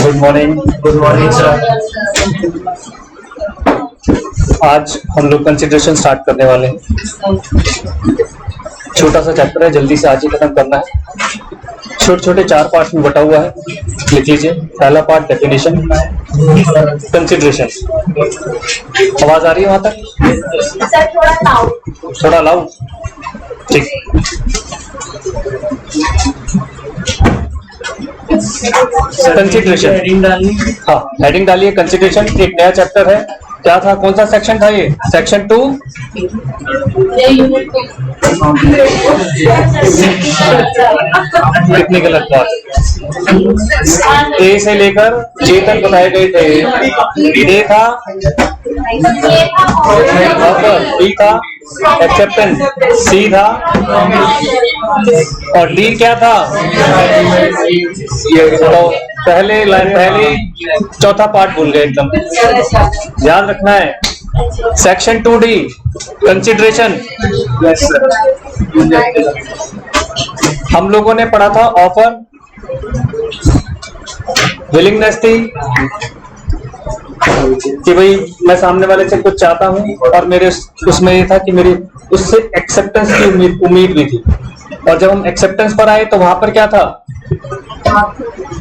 Good morning sir. आज हम लोग कंसिडरेशन स्टार्ट करने वाले हैं। छोटा सा चैप्टर है, जल्दी से आज ही खत्म करना है। छोटे छोटे 4 पार्ट में बटा हुआ है, लिख लीजिए। पहला पार्ट डेफिनेशन, कंसिडरेशन। आवाज आ रही है वहां तक? थोड़ा लाउड। ठीक। कंसिडरेशन हेडिंग डालिए। हाँ, हेडिंग डालिए। कंसिडरेशन एक नया चैप्टर है। क्या था, कौन सा सेक्शन था ये? सेक्शन 2। कितनी गलत बात। ए से लेकर जे तक बताए गए थे। ए था, बी था एक्सेप्टेंस, सी था, और डी क्या था? तो पहले चौथा पार्ट भूल गए एकदम। ध्यान रखना है। Section 2D consideration. हम लोगों ने पढ़ा था ऑफर, विलिंगनेस थी कि भाई मैं सामने वाले से कुछ चाहता हूं और मेरे उसमें ये था कि मेरी उससे एक्सेप्टेंस की उम्मीद भी थी। और जब हम एक्सेप्टेंस पर आए तो वहां पर क्या था?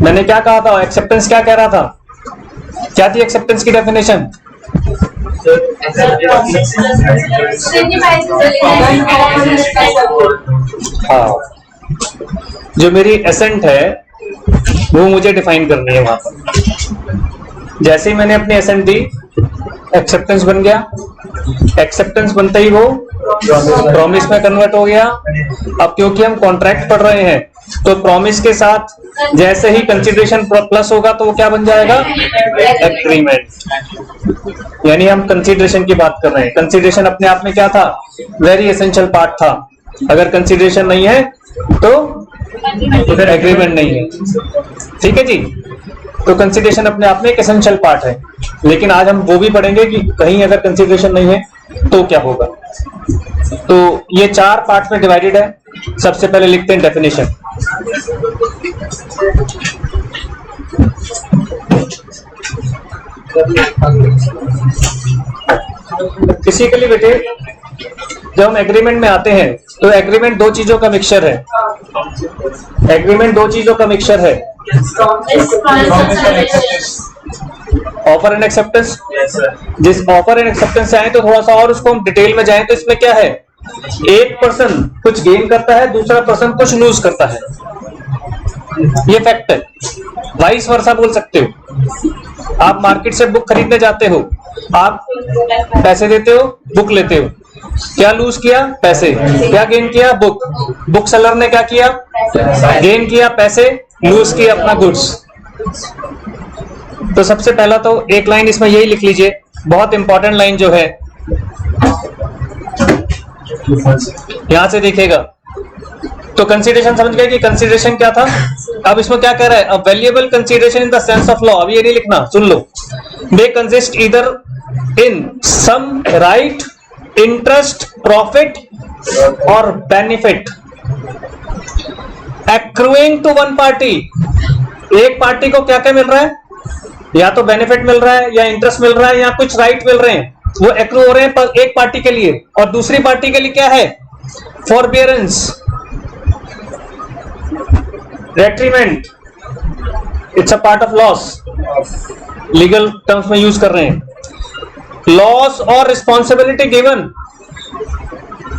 मैंने क्या कहा था? एक्सेप्टेंस क्या कह रहा था? क्या थी एक्सेप्टेंस की डेफिनेशन? हाँ, जो मेरी एसेंट है वो मुझे डिफाइन करनी है वहां पर। जैसे ही मैंने अपनी एसेंट दी, एक्सेप्टेंस बन गया। एक्सेप्टेंस बनते ही वो प्रॉमिस में कन्वर्ट हो गया। अब क्योंकि हम कॉन्ट्रैक्ट पढ़ रहे हैं तो प्रॉमिस के साथ जैसे ही कंसिडरेशन प्लस होगा तो वो क्या बन जाएगा? एग्रीमेंट। यानी हम कंसिडरेशन की बात कर रहे हैं। कंसिडरेशन अपने आप में क्या था? वेरी एसेंशियल पार्ट था। अगर कंसिडरेशन नहीं है तो उधर एग्रीमेंट नहीं है। ठीक है जी। तो कंसिडरेशन अपने आप में एक एसेंशियल पार्ट है। लेकिन आज हम वो भी पढ़ेंगे कि कहीं अगर कंसिडरेशन नहीं है तो क्या होगा। तो ये 4 पार्ट में डिवाइडेड है। सबसे पहले लिखते हैं डेफिनेशन। बेसिकली बेटे, जब हम एग्रीमेंट में आते हैं तो एग्रीमेंट 2 चीजों का मिक्सचर है। एग्रीमेंट 2 चीजों का मिक्सचर है। Offer and acceptance. जिस ऑफर एंड एक्सेप्टेंस से आए तो थोड़ा सा और उसको हम डिटेल में जाएं तो इसमें क्या है? एक पर्सन कुछ गेन करता है, दूसरा पर्सन कुछ लूज करता है। ये फैक्ट है। वाइस वर्सा बोल सकते हो। आप मार्केट से बुक खरीदने जाते हो, आप पैसे देते हो, बुक लेते हो। क्या लूज किया? पैसे। क्या गेन किया? बुक। बुक सेलर ने क्या किया? गेन किया पैसे, लूज किया अपना गुड्स। तो सबसे पहला तो एक लाइन इसमें यही लिख लीजिए, बहुत इंपॉर्टेंट लाइन जो है, यहां से देखिएगा। तो कंसीडरेशन समझ गए कि कंसीडरेशन क्या था। अब इसमें क्या कह रहा है? A valuable consideration in the sense of law. अब ये नहीं लिखना, सुन लो। They consist either in some right, interest, profit और benefit accruing to one party. एक पार्टी को क्या क्या मिल रहा है? या तो बेनिफिट मिल रहा है, या इंटरेस्ट मिल रहा है, या कुछ राइट मिल रहे हैं। वो एक्रू हो रहे हैं पर एक पार्टी के लिए, और दूसरी पार्टी के लिए क्या है? Forbearance, detriment. It's a part of loss. Legal terms में यूज कर रहे हैं। लॉस और रिस्पॉन्सिबिलिटी गिवन।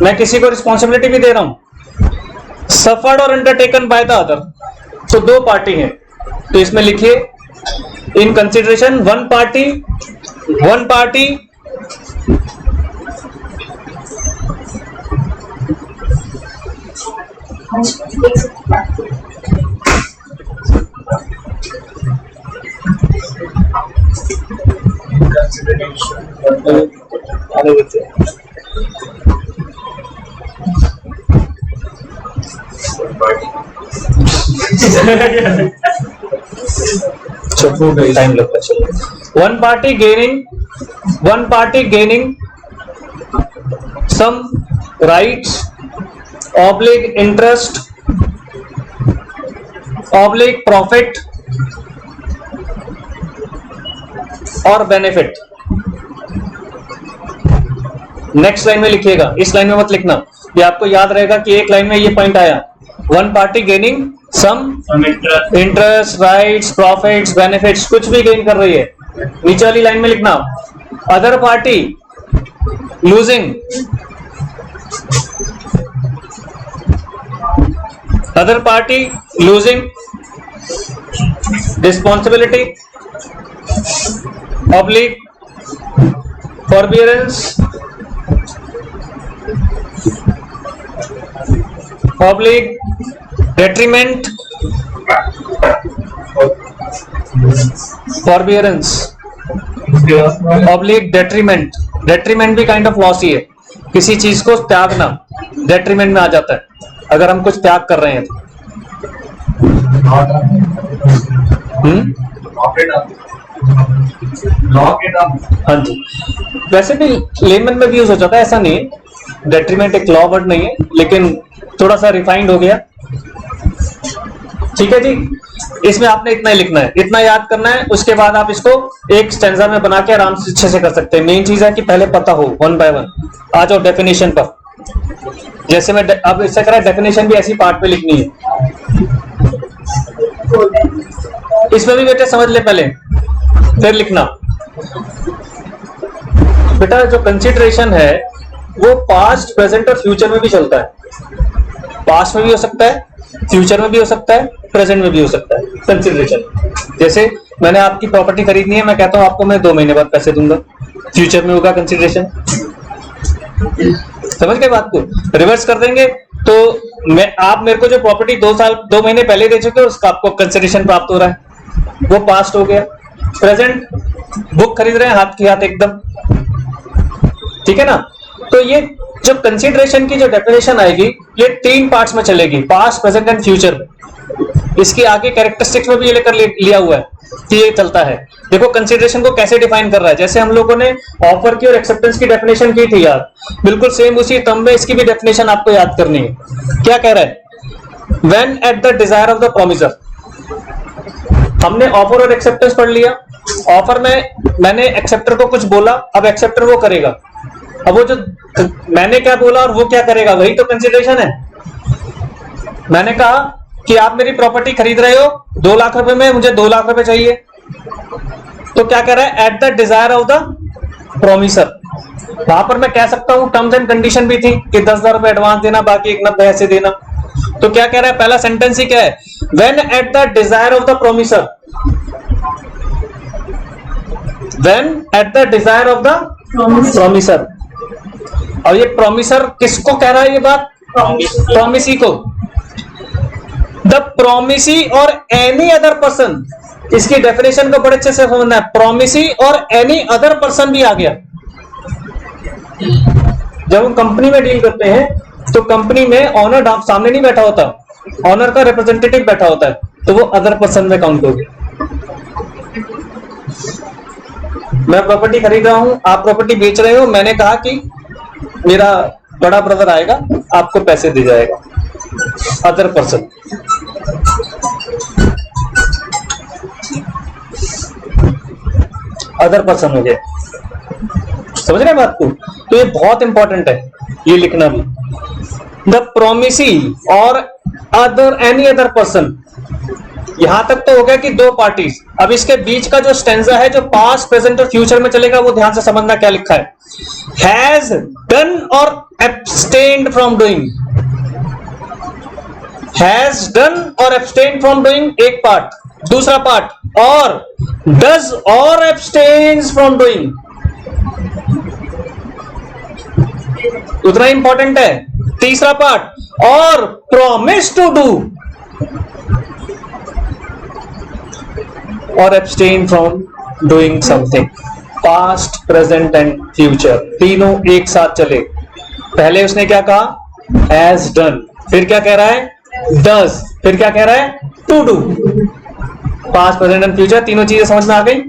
मैं किसी को रिस्पॉन्सिबिलिटी भी दे रहा हूं। सफर्ड और अंडरटेकन बाय द अदर। तो 2 पार्टी हैं। तो इसमें लिखिए in consideration one party time लगता है। One party gaining some rights oblique interest oblique profit और बेनिफिट। नेक्स्ट लाइन में लिखिएगा, इस लाइन में मत लिखना, ये आपको याद रहेगा कि एक लाइन में ये पॉइंट आया, one party gaining some interest rights profits benefits, कुछ भी गेन कर रही है। नीचे वाली लाइन में लिखना other party losing responsibility oblique forbearance oblique detriment forbearance oblique detriment. Detriment भी काइंड ऑफ लॉस ही है, किसी चीज को त्यागना डेट्रीमेंट में आ जाता है अगर हम कुछ त्याग कर रहे हैं तो। हाँ जी, वैसे भी लेमन में भी यूज हो जाता है, ऐसा नहीं, डेट्रीमेंट एक लॉ वर्ड नहीं है लेकिन थोड़ा सा रिफाइंड हो गया। ठीक है जी, इसमें आपने इतना ही लिखना है, इतना याद करना है, उसके बाद आप इसको एक स्टैंजा में बना के आराम से अच्छे से कर सकते हैं। मेन चीज है कि पहले पता हो, वन बाय वन आ जाओ डेफिनेशन पर। जैसे मैं अब इससे करा डेफिनेशन भी ऐसी पार्ट पे लिखनी है, इसमें भी बेटा समझ ले पहले फिर लिखना। बेटा जो कंसिडरेशन है वो पास्ट प्रेजेंट और फ्यूचर में भी चलता है, पास्ट में भी हो सकता है, फ्यूचर में भी हो सकता है, प्रेजेंट में भी हो सकता है कंसिडरेशन। जैसे मैंने आपकी प्रॉपर्टी खरीदनी है, मैं कहता हूं आपको मैं 2 महीने बाद पैसे दूंगा, फ्यूचर में होगा कंसिडरेशन। समझ गए बात को? रिवर्स कर देंगे तो आप मेरे को जो प्रॉपर्टी 2 महीने पहले दे चुके हो उसका आपको कंसिडरेशन प्राप्त हो रहा है, वो पास्ट हो गया। प्रेजेंट बुक खरीद रहे हैं हाथ की हाथ एकदम, ठीक है ना। तो ये जो कंसिडरेशन की जो डेफिनेशन आएगी ये 3 पार्ट्स में चलेगी, पास्ट प्रेजेंट एंड फ्यूचर। इसकी आगे कैरेक्टरिस्टिक्स में भी ये लेकर लिया हुआ है कि ये चलता है। देखो कंसिडरेशन को कैसे डिफाइन कर रहा है, जैसे हम लोगों ने ऑफर की और एक्सेप्टेंस की डेफिनेशन की थी यार, बिल्कुल सेम उसी टर्म में इसकी भी डेफिनेशन आपको याद करनी है। क्या कह रहा है? When eight the desire of the promiser. हमने ऑफर और एक्सेप्टेंस पढ़ लिया। ऑफर में मैंने एक्सेप्टर को कुछ बोला, अब एक्सेप्टर वो करेगा, अब वो जो मैंने क्या बोला और वो क्या करेगा वही तो कंसिडरेशन है। मैंने कहा कि आप मेरी प्रॉपर्टी खरीद रहे हो 2 लाख रुपए में, मुझे 2 लाख रुपए चाहिए, तो क्या कह रहा है? At the desire of the promiser. वहां पर मैं कह सकता हूं टर्म्स एंड कंडीशन भी थी कि 10,000 रुपए एडवांस देना, बाकी 1 ऐसे देना। तो क्या कह रहा है? पहला सेंटेंस ही क्या है? When eight the desire of the promiser. When eight the desire of the promiser. और ये प्रॉमिसर किसको कह रहा है ये बात? प्रॉमिसी को। द प्रॉमिसी और एनी अदर पर्सन, इसकी डेफिनेशन को बड़े अच्छे से समझना है। प्रॉमिसी और एनी अदर पर्सन भी आ गया। जब हम कंपनी में डील करते हैं तो कंपनी में ऑनर सामने नहीं बैठा होता, ऑनर का रिप्रेजेंटेटिव बैठा होता है, तो वो अदर पर्सन में काउंट हो गया। मैं प्रॉपर्टी खरीद रहा हूं, आप प्रॉपर्टी बेच रहे हो, मैंने कहा कि मेरा बड़ा ब्रदर आएगा आपको पैसे दे जाएगा, अदर पर्सन। अदर पर्सन हो गया, समझ रहे हैं बात को? तो ये बहुत इंपॉर्टेंट है ये लिखना भी। द प्रोमिसी और अदर एनी अदर पर्सन, यहां तक तो हो गया कि 2 पार्टीज। अब इसके बीच का जो स्टेंजा है जो पास्ट प्रेजेंट और फ्यूचर में चलेगा वो ध्यान से समझना क्या लिखा है। हैज डन और abstained from doing. Has done और एब्सटेन्ड फ्रॉम डूइंग एक पार्ट। दूसरा पार्ट और डज और एब्सटेन्स फ्रॉम डूइंग, उतना इंपॉर्टेंट है। तीसरा पार्ट और promise to do और abstain from doing something. Past, present and future तीनों एक साथ चले. पहले उसने क्या कहा? Has done. फिर क्या कह रहा है? Does. फिर क्या कह रहा है? To do. Past, present and future तीनों चीजें समझ में आ गई?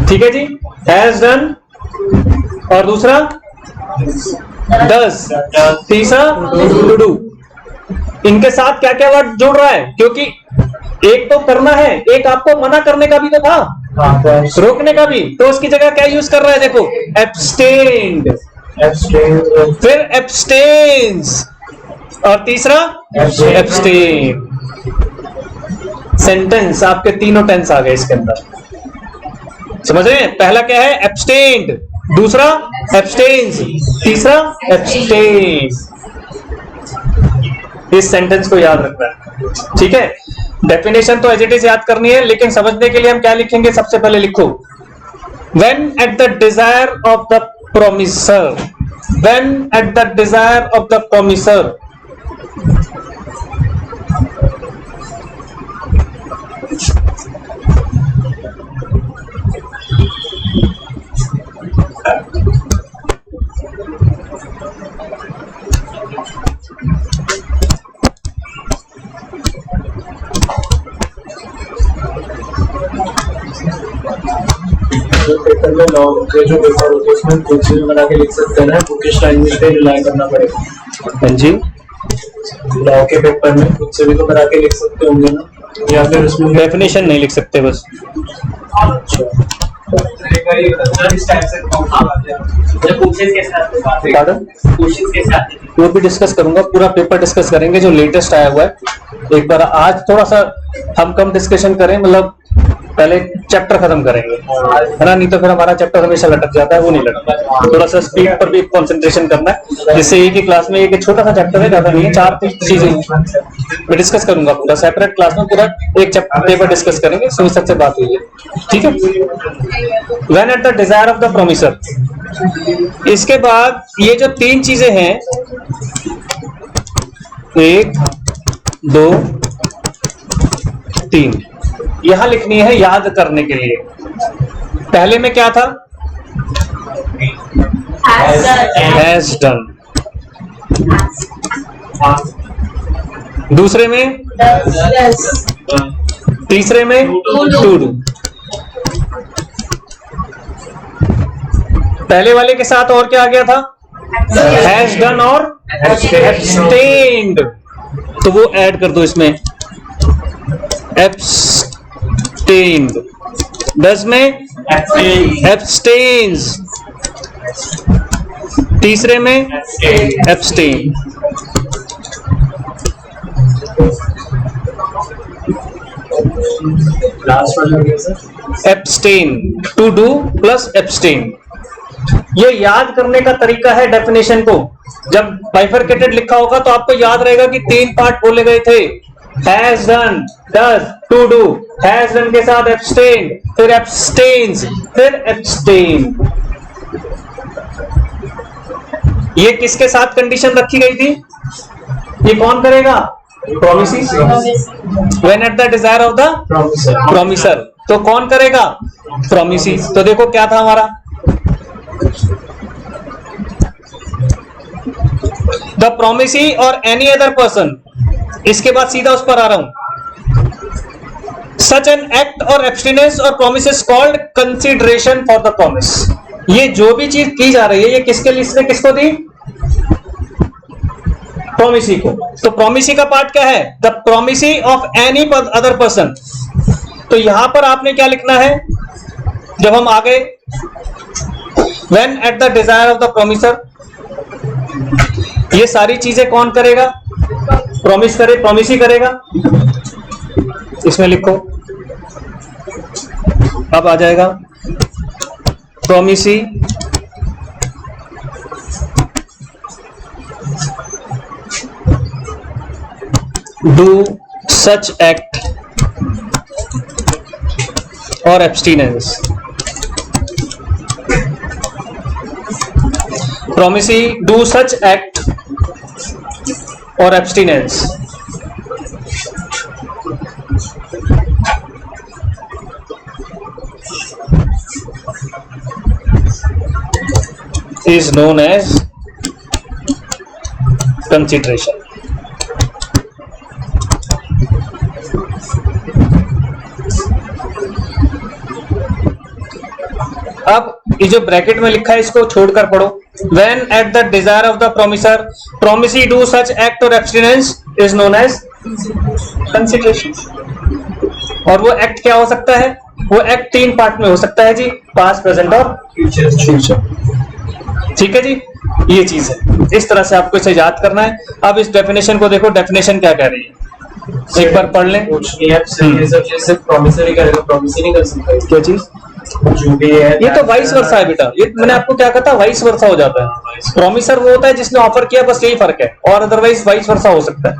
ठीक है जी. Has done और दूसरा does, तीसरा to do. इनके साथ क्या क्या वर्ड जुड़ रहा है? क्योंकि एक तो करना है, एक आपको मना करने का भी तो था, रोकने का भी. तो उसकी जगह क्या यूज कर रहा है? देखो, abstained, फिर abstains और तीसरा abstain. सेंटेंस आपके तीनों टेंस आ गए इसके अंदर. समझ रहे हैं? पहला क्या है? abstained, दूसरा abstains, तीसरा abstain. इस सेंटेंस को याद रखना है. ठीक है. डेफिनेशन तो एज इट इज याद करनी है, लेकिन समझने के लिए हम क्या लिखेंगे? सबसे पहले लिखो, when at the desire of the promiser, when at the desire of the promiser, paper में लॉ के जो पेपर होते हैं उसमें खुद से बना के लिख सकते हैं ना, बुकिश लैंग्वेज पे रिलाई करना पड़ेगा. हाँ जी. लॉ के पेपर में खुद से भी तो बना के लिख सकते होंगे ना, या फिर उसमें डेफिनेशन नहीं लिख सकते बस. अच्छा. वो भी डिस्कस करूंगा, पूरा पेपर डिस्कस करेंगे जो लेटेस्ट आया हुआ है. एक बार आज थोड़ा सा हम कम डिस्कशन करें, मतलब पहले चैप्टर खत्म करेंगे, है ना? नहीं तो फिर हमारा चैप्टर हमेशा लटक जाता है, वो नहीं लटकता. थोड़ा सा स्पीड पर भी कंसंट्रेशन करना है, जिससे एक ही क्लास में एक छोटा सा चैप्टर है, ज्यादा नहीं है, 4 चीजें मैं डिस्कस करूंगा. पूरा सेपरेट क्लास में पूरा एक चैप्टर पेपर डिस्कस करेंगे. सेमेस्टर से बात हुई है. ठीक है. When eight the desire of the promisor. इसके बाद ये जो 3 चीजें हैं, 1 2 3, यहां लिखनी है याद करने के लिए. पहले में क्या था? Has done. दूसरे में, तीसरे में to do. पहले वाले के साथ और क्या आ गया था? Has done और abstained. तो वो ऐड कर दो इसमें. abstained. does में abstains. तीसरे में abstain. लास्ट वाला हो गया sir. abstain, to do plus abstain. ये याद करने का तरीका है डेफिनेशन को. जब बाइफरकेटेड लिखा होगा तो आपको याद रहेगा कि 3 पार्ट बोले गए थे. Has done, does, to do. Has done के साथ abstain, फिर abstains, फिर abstain. ये किसके साथ कंडीशन रखी गई थी? ये कौन करेगा? Promises. When at the desire of the promiser. तो कौन करेगा? Promises. तो देखो क्या था हमारा? The promisee or any other person. इसके बाद सीधा उस पर आ रहा हूं. Such an act or abstinence or promise is called consideration for the promise. ये जो भी चीज की जा रही है, ये किसके लिए, इसने किसको दी? प्रोमिसी को. तो प्रोमिसी का पार्ट क्या है? The promisee of any other person. तो यहां पर आपने क्या लिखना है जब हम आ गए? When at the desire of the promiser. ये सारी चीजें कौन करेगा? प्रॉमिस करे, प्रोमिसी करेगा. इसमें लिखो, अब आ जाएगा प्रोमिसी डू सच एक्ट और एब्सटीनेंस. प्रोमिसी डू सच एक्ट और abstinence. is known as consideration। अब ये जो ब्रैकेट में लिखा है इसको छोड़कर पढ़ो। When at the desire of the promisor promisee do such act or abstinence is known as consideration। और वो एक्ट क्या हो सकता है? वो एक्ट 3 पार्ट में हो सकता है जी, पास्ट, प्रेजेंट और फ्यूचर। ठीक है जी, ये चीज है। इस तरह से आपको इसे याद करना है। अब इस डेफिनेशन को देखो, डेफिनेशन क्या कह रही है, एक बार पढ़ लें। प्रॉमिसरी करेगा, प्रॉमिसरी नहीं कर सकता। क्या चीज? जो भी है ये तो वाइस वर्सा है बेटा। ये मैंने आपको क्या कहा था, वाइस वर्सा हो जाता है। प्रॉमिसर वो होता है जिसने ऑफर किया, बस यही फर्क है, और अदरवाइज वाइस वर्सा हो सकता है,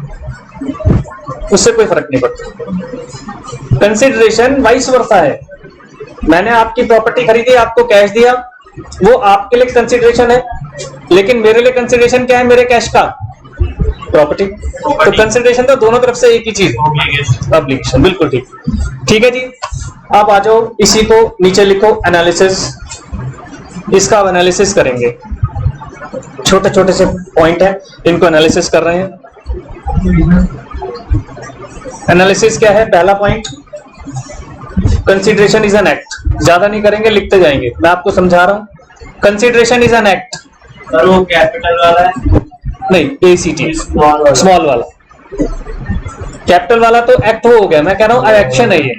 उससे कोई फर्क नहीं पड़ता। कंसिडरेशन वाइस वर्सा है। मैंने आपकी प्रॉपर्टी खरीदी, आपको कैश दिया, वो आपके लिए कंसिडरेशन है, लेकिन मेरे लिए कंसिडरेशन क्या है? मेरे कैश का प्रॉपर्टी। तो कंसिडरेशन तो दोनों तरफ से एक ही चीज, ऑब्लिगेशन। बिल्कुल ठीक। ठीक है जी, अब आ जाओ, इसी को नीचे लिखो, एनालिसिस। इसका अब एनालिसिस करेंगे। छोटे छोटे से पॉइंट है, इनको एनालिसिस कर रहे हैं। एनालिसिस क्या है? पहला point, consideration is an act. ज्यादा नहीं करेंगे, लिखते जाएंगे, मैं आपको समझा रहा हूं। Consideration is an act. और वो कैपिटल वाला है? नहीं, एसीटी, स्मॉल वाला। कैपिटल वाला तो एक्ट हो गया, मैं कह रहा हूं एक्शन है, ये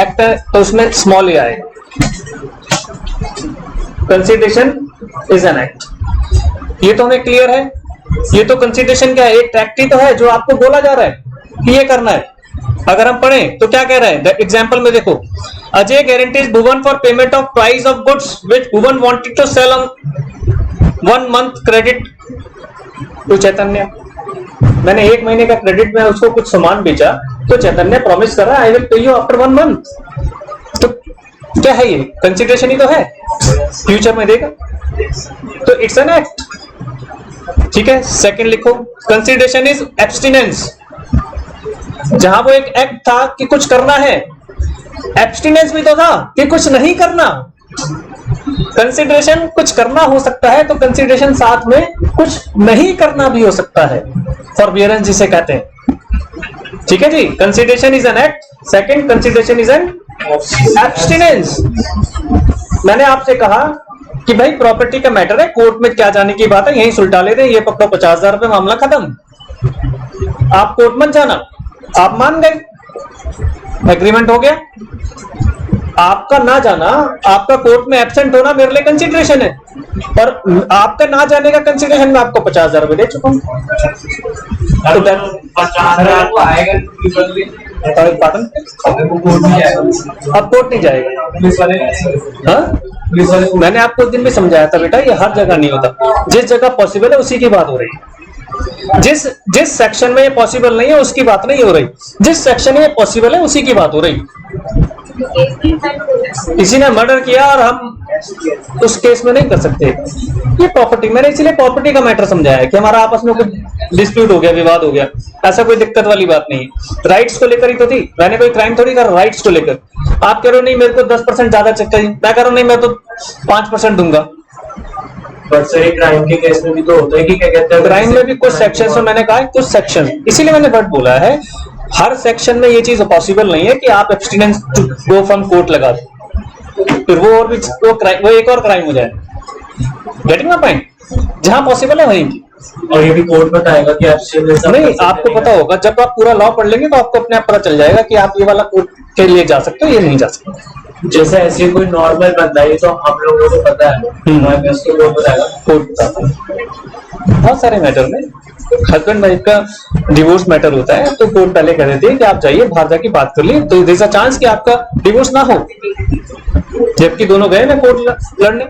एक्ट है तो उसमें स्मॉल ही आएगा। कंसिडरेशन इज एन एक्ट, ये तो हमें क्लियर है। ये तो कंसिडरेशन क्या है? एक एक्ट ही तो है जो आपको बोला जा रहा है कि ये करना है। अगर हम पढ़ें तो क्या कह रहा है एग्जाम्पल में, देखो, Ajay guarantees Bhuvan for payment of price of goods which Bhuvan wanted to sell on 1 month credit to Chaitanya. मैंने 1 महीने का क्रेडिट में उसको कुछ सामान बेचा, तो चैतन्य प्रॉमिस कर रहा है I will pay you after 1 month। तो क्या है ये? कंसिडरेशन ही तो है, फ्यूचर में देगा, तो इट्स एन एक्ट। ठीक है, सेकंड लिखो, कंसिडरेशन इज एब्स्टिनेंस। जहां वो एक एक्ट था कि कुछ करना है, एब्स्टिनेंस भी तो था कि कुछ नहीं करना। कंसिडरेशन कुछ करना हो सकता है, तो कंसिडरेशन साथ में कुछ नहीं करना भी हो सकता है, फॉरबियरेंस जिसे कहते हैं। ठीक है जी, consideration is an act, second consideration is an abstinence. मैंने आपसे कहा कि भाई प्रॉपर्टी का मैटर है, कोर्ट में क्या जाने की बात है, यहीं सुलटा लेते हैं, ये पकड़ो 50,000 रुपए, मामला खत्म। आप कोर्ट मत जाना, आप मान गए, एग्रीमेंट हो गया। आपका ना जाना, आपका कोर्ट में एब्सेंट होना मेरे लिए कंसिडरेशन है, और आपका ना जाने का कंसिडरेशन में आपको 50,000 रुपए दे चुका हूं। तो 50,000 को आएगा अब कोर्ट नहीं जाएगा। हाँ, मैंने आपको उस दिन भी समझाया था बेटा, ये हर जगह नहीं होता। जिस जगह पॉसिबल है उसी की बात हो रही है। जिस सेक्शन में ये पॉसिबल नहीं है उसकी बात नहीं हो रही, जिस सेक्शन में ये पॉसिबल है उसी की बात हो रही। किसी ने मर्डर किया और हम उस केस में नहीं कर सकते। ये प्रॉपर्टी, मैंने इसलिए प्रॉपर्टी का मैटर समझाया है कि हमारा आपस में कुछ डिस्प्यूट हो गया, विवाद हो गया, ऐसा कोई दिक्कत वाली बात नहीं है। राइट्स को लेकर ही तो थी, मैंने कोई क्राइम थोड़ी कर, राइट्स को लेकर। आप कह रहे हो नहीं मेरे को 10% ज्यादा चेक चाहिए, मैं कह रहा हूं नहीं मैं तो 5% दूंगा। क्राइम के केस में भी तो होता है कि क्या कहते हैं, क्राइम में भी कुछ सेक्शन में मैंने कहा कुछ सेक्शन, इसीलिए मैंने वर्ड बोला है, हर सेक्शन में ये चीज पॉसिबल नहीं है कि आप एब्स्टिनेंस गो फ्रॉम कोर्ट लगा दो, फिर वो और भी वो एक और क्राइम हो जाए। Getting my point? जहां पॉसिबल है वहीं की। और ये भी कोर्ट बताएगा कि एब्स्टिनेंस नहीं, आपको पता होगा, जब आप पूरा लॉ पढ़ लेंगे तो आपको अपने आप पता चल जाएगा कि आप ये वाला कोर्ट के लिए जा सकते हो, ये नहीं जा सकते। जैसे ऐसे कोई नॉर्मल बंदा है, तो हम लोगों को पता है, कोर्ट बताएगा, कोर्ट बताता है। बहुत सारे मैटर में हस्बैंड वाइफ का डिवोर्स मैटर होता है, तो कोर्ट पहले कह देती है कि आप जाइए बाहर जाके बात कर लिए, तो देयर इज अ चांस कि आपका डिवोर्स ना हो, जबकि दोनों गए ना कोर्ट लड़ने,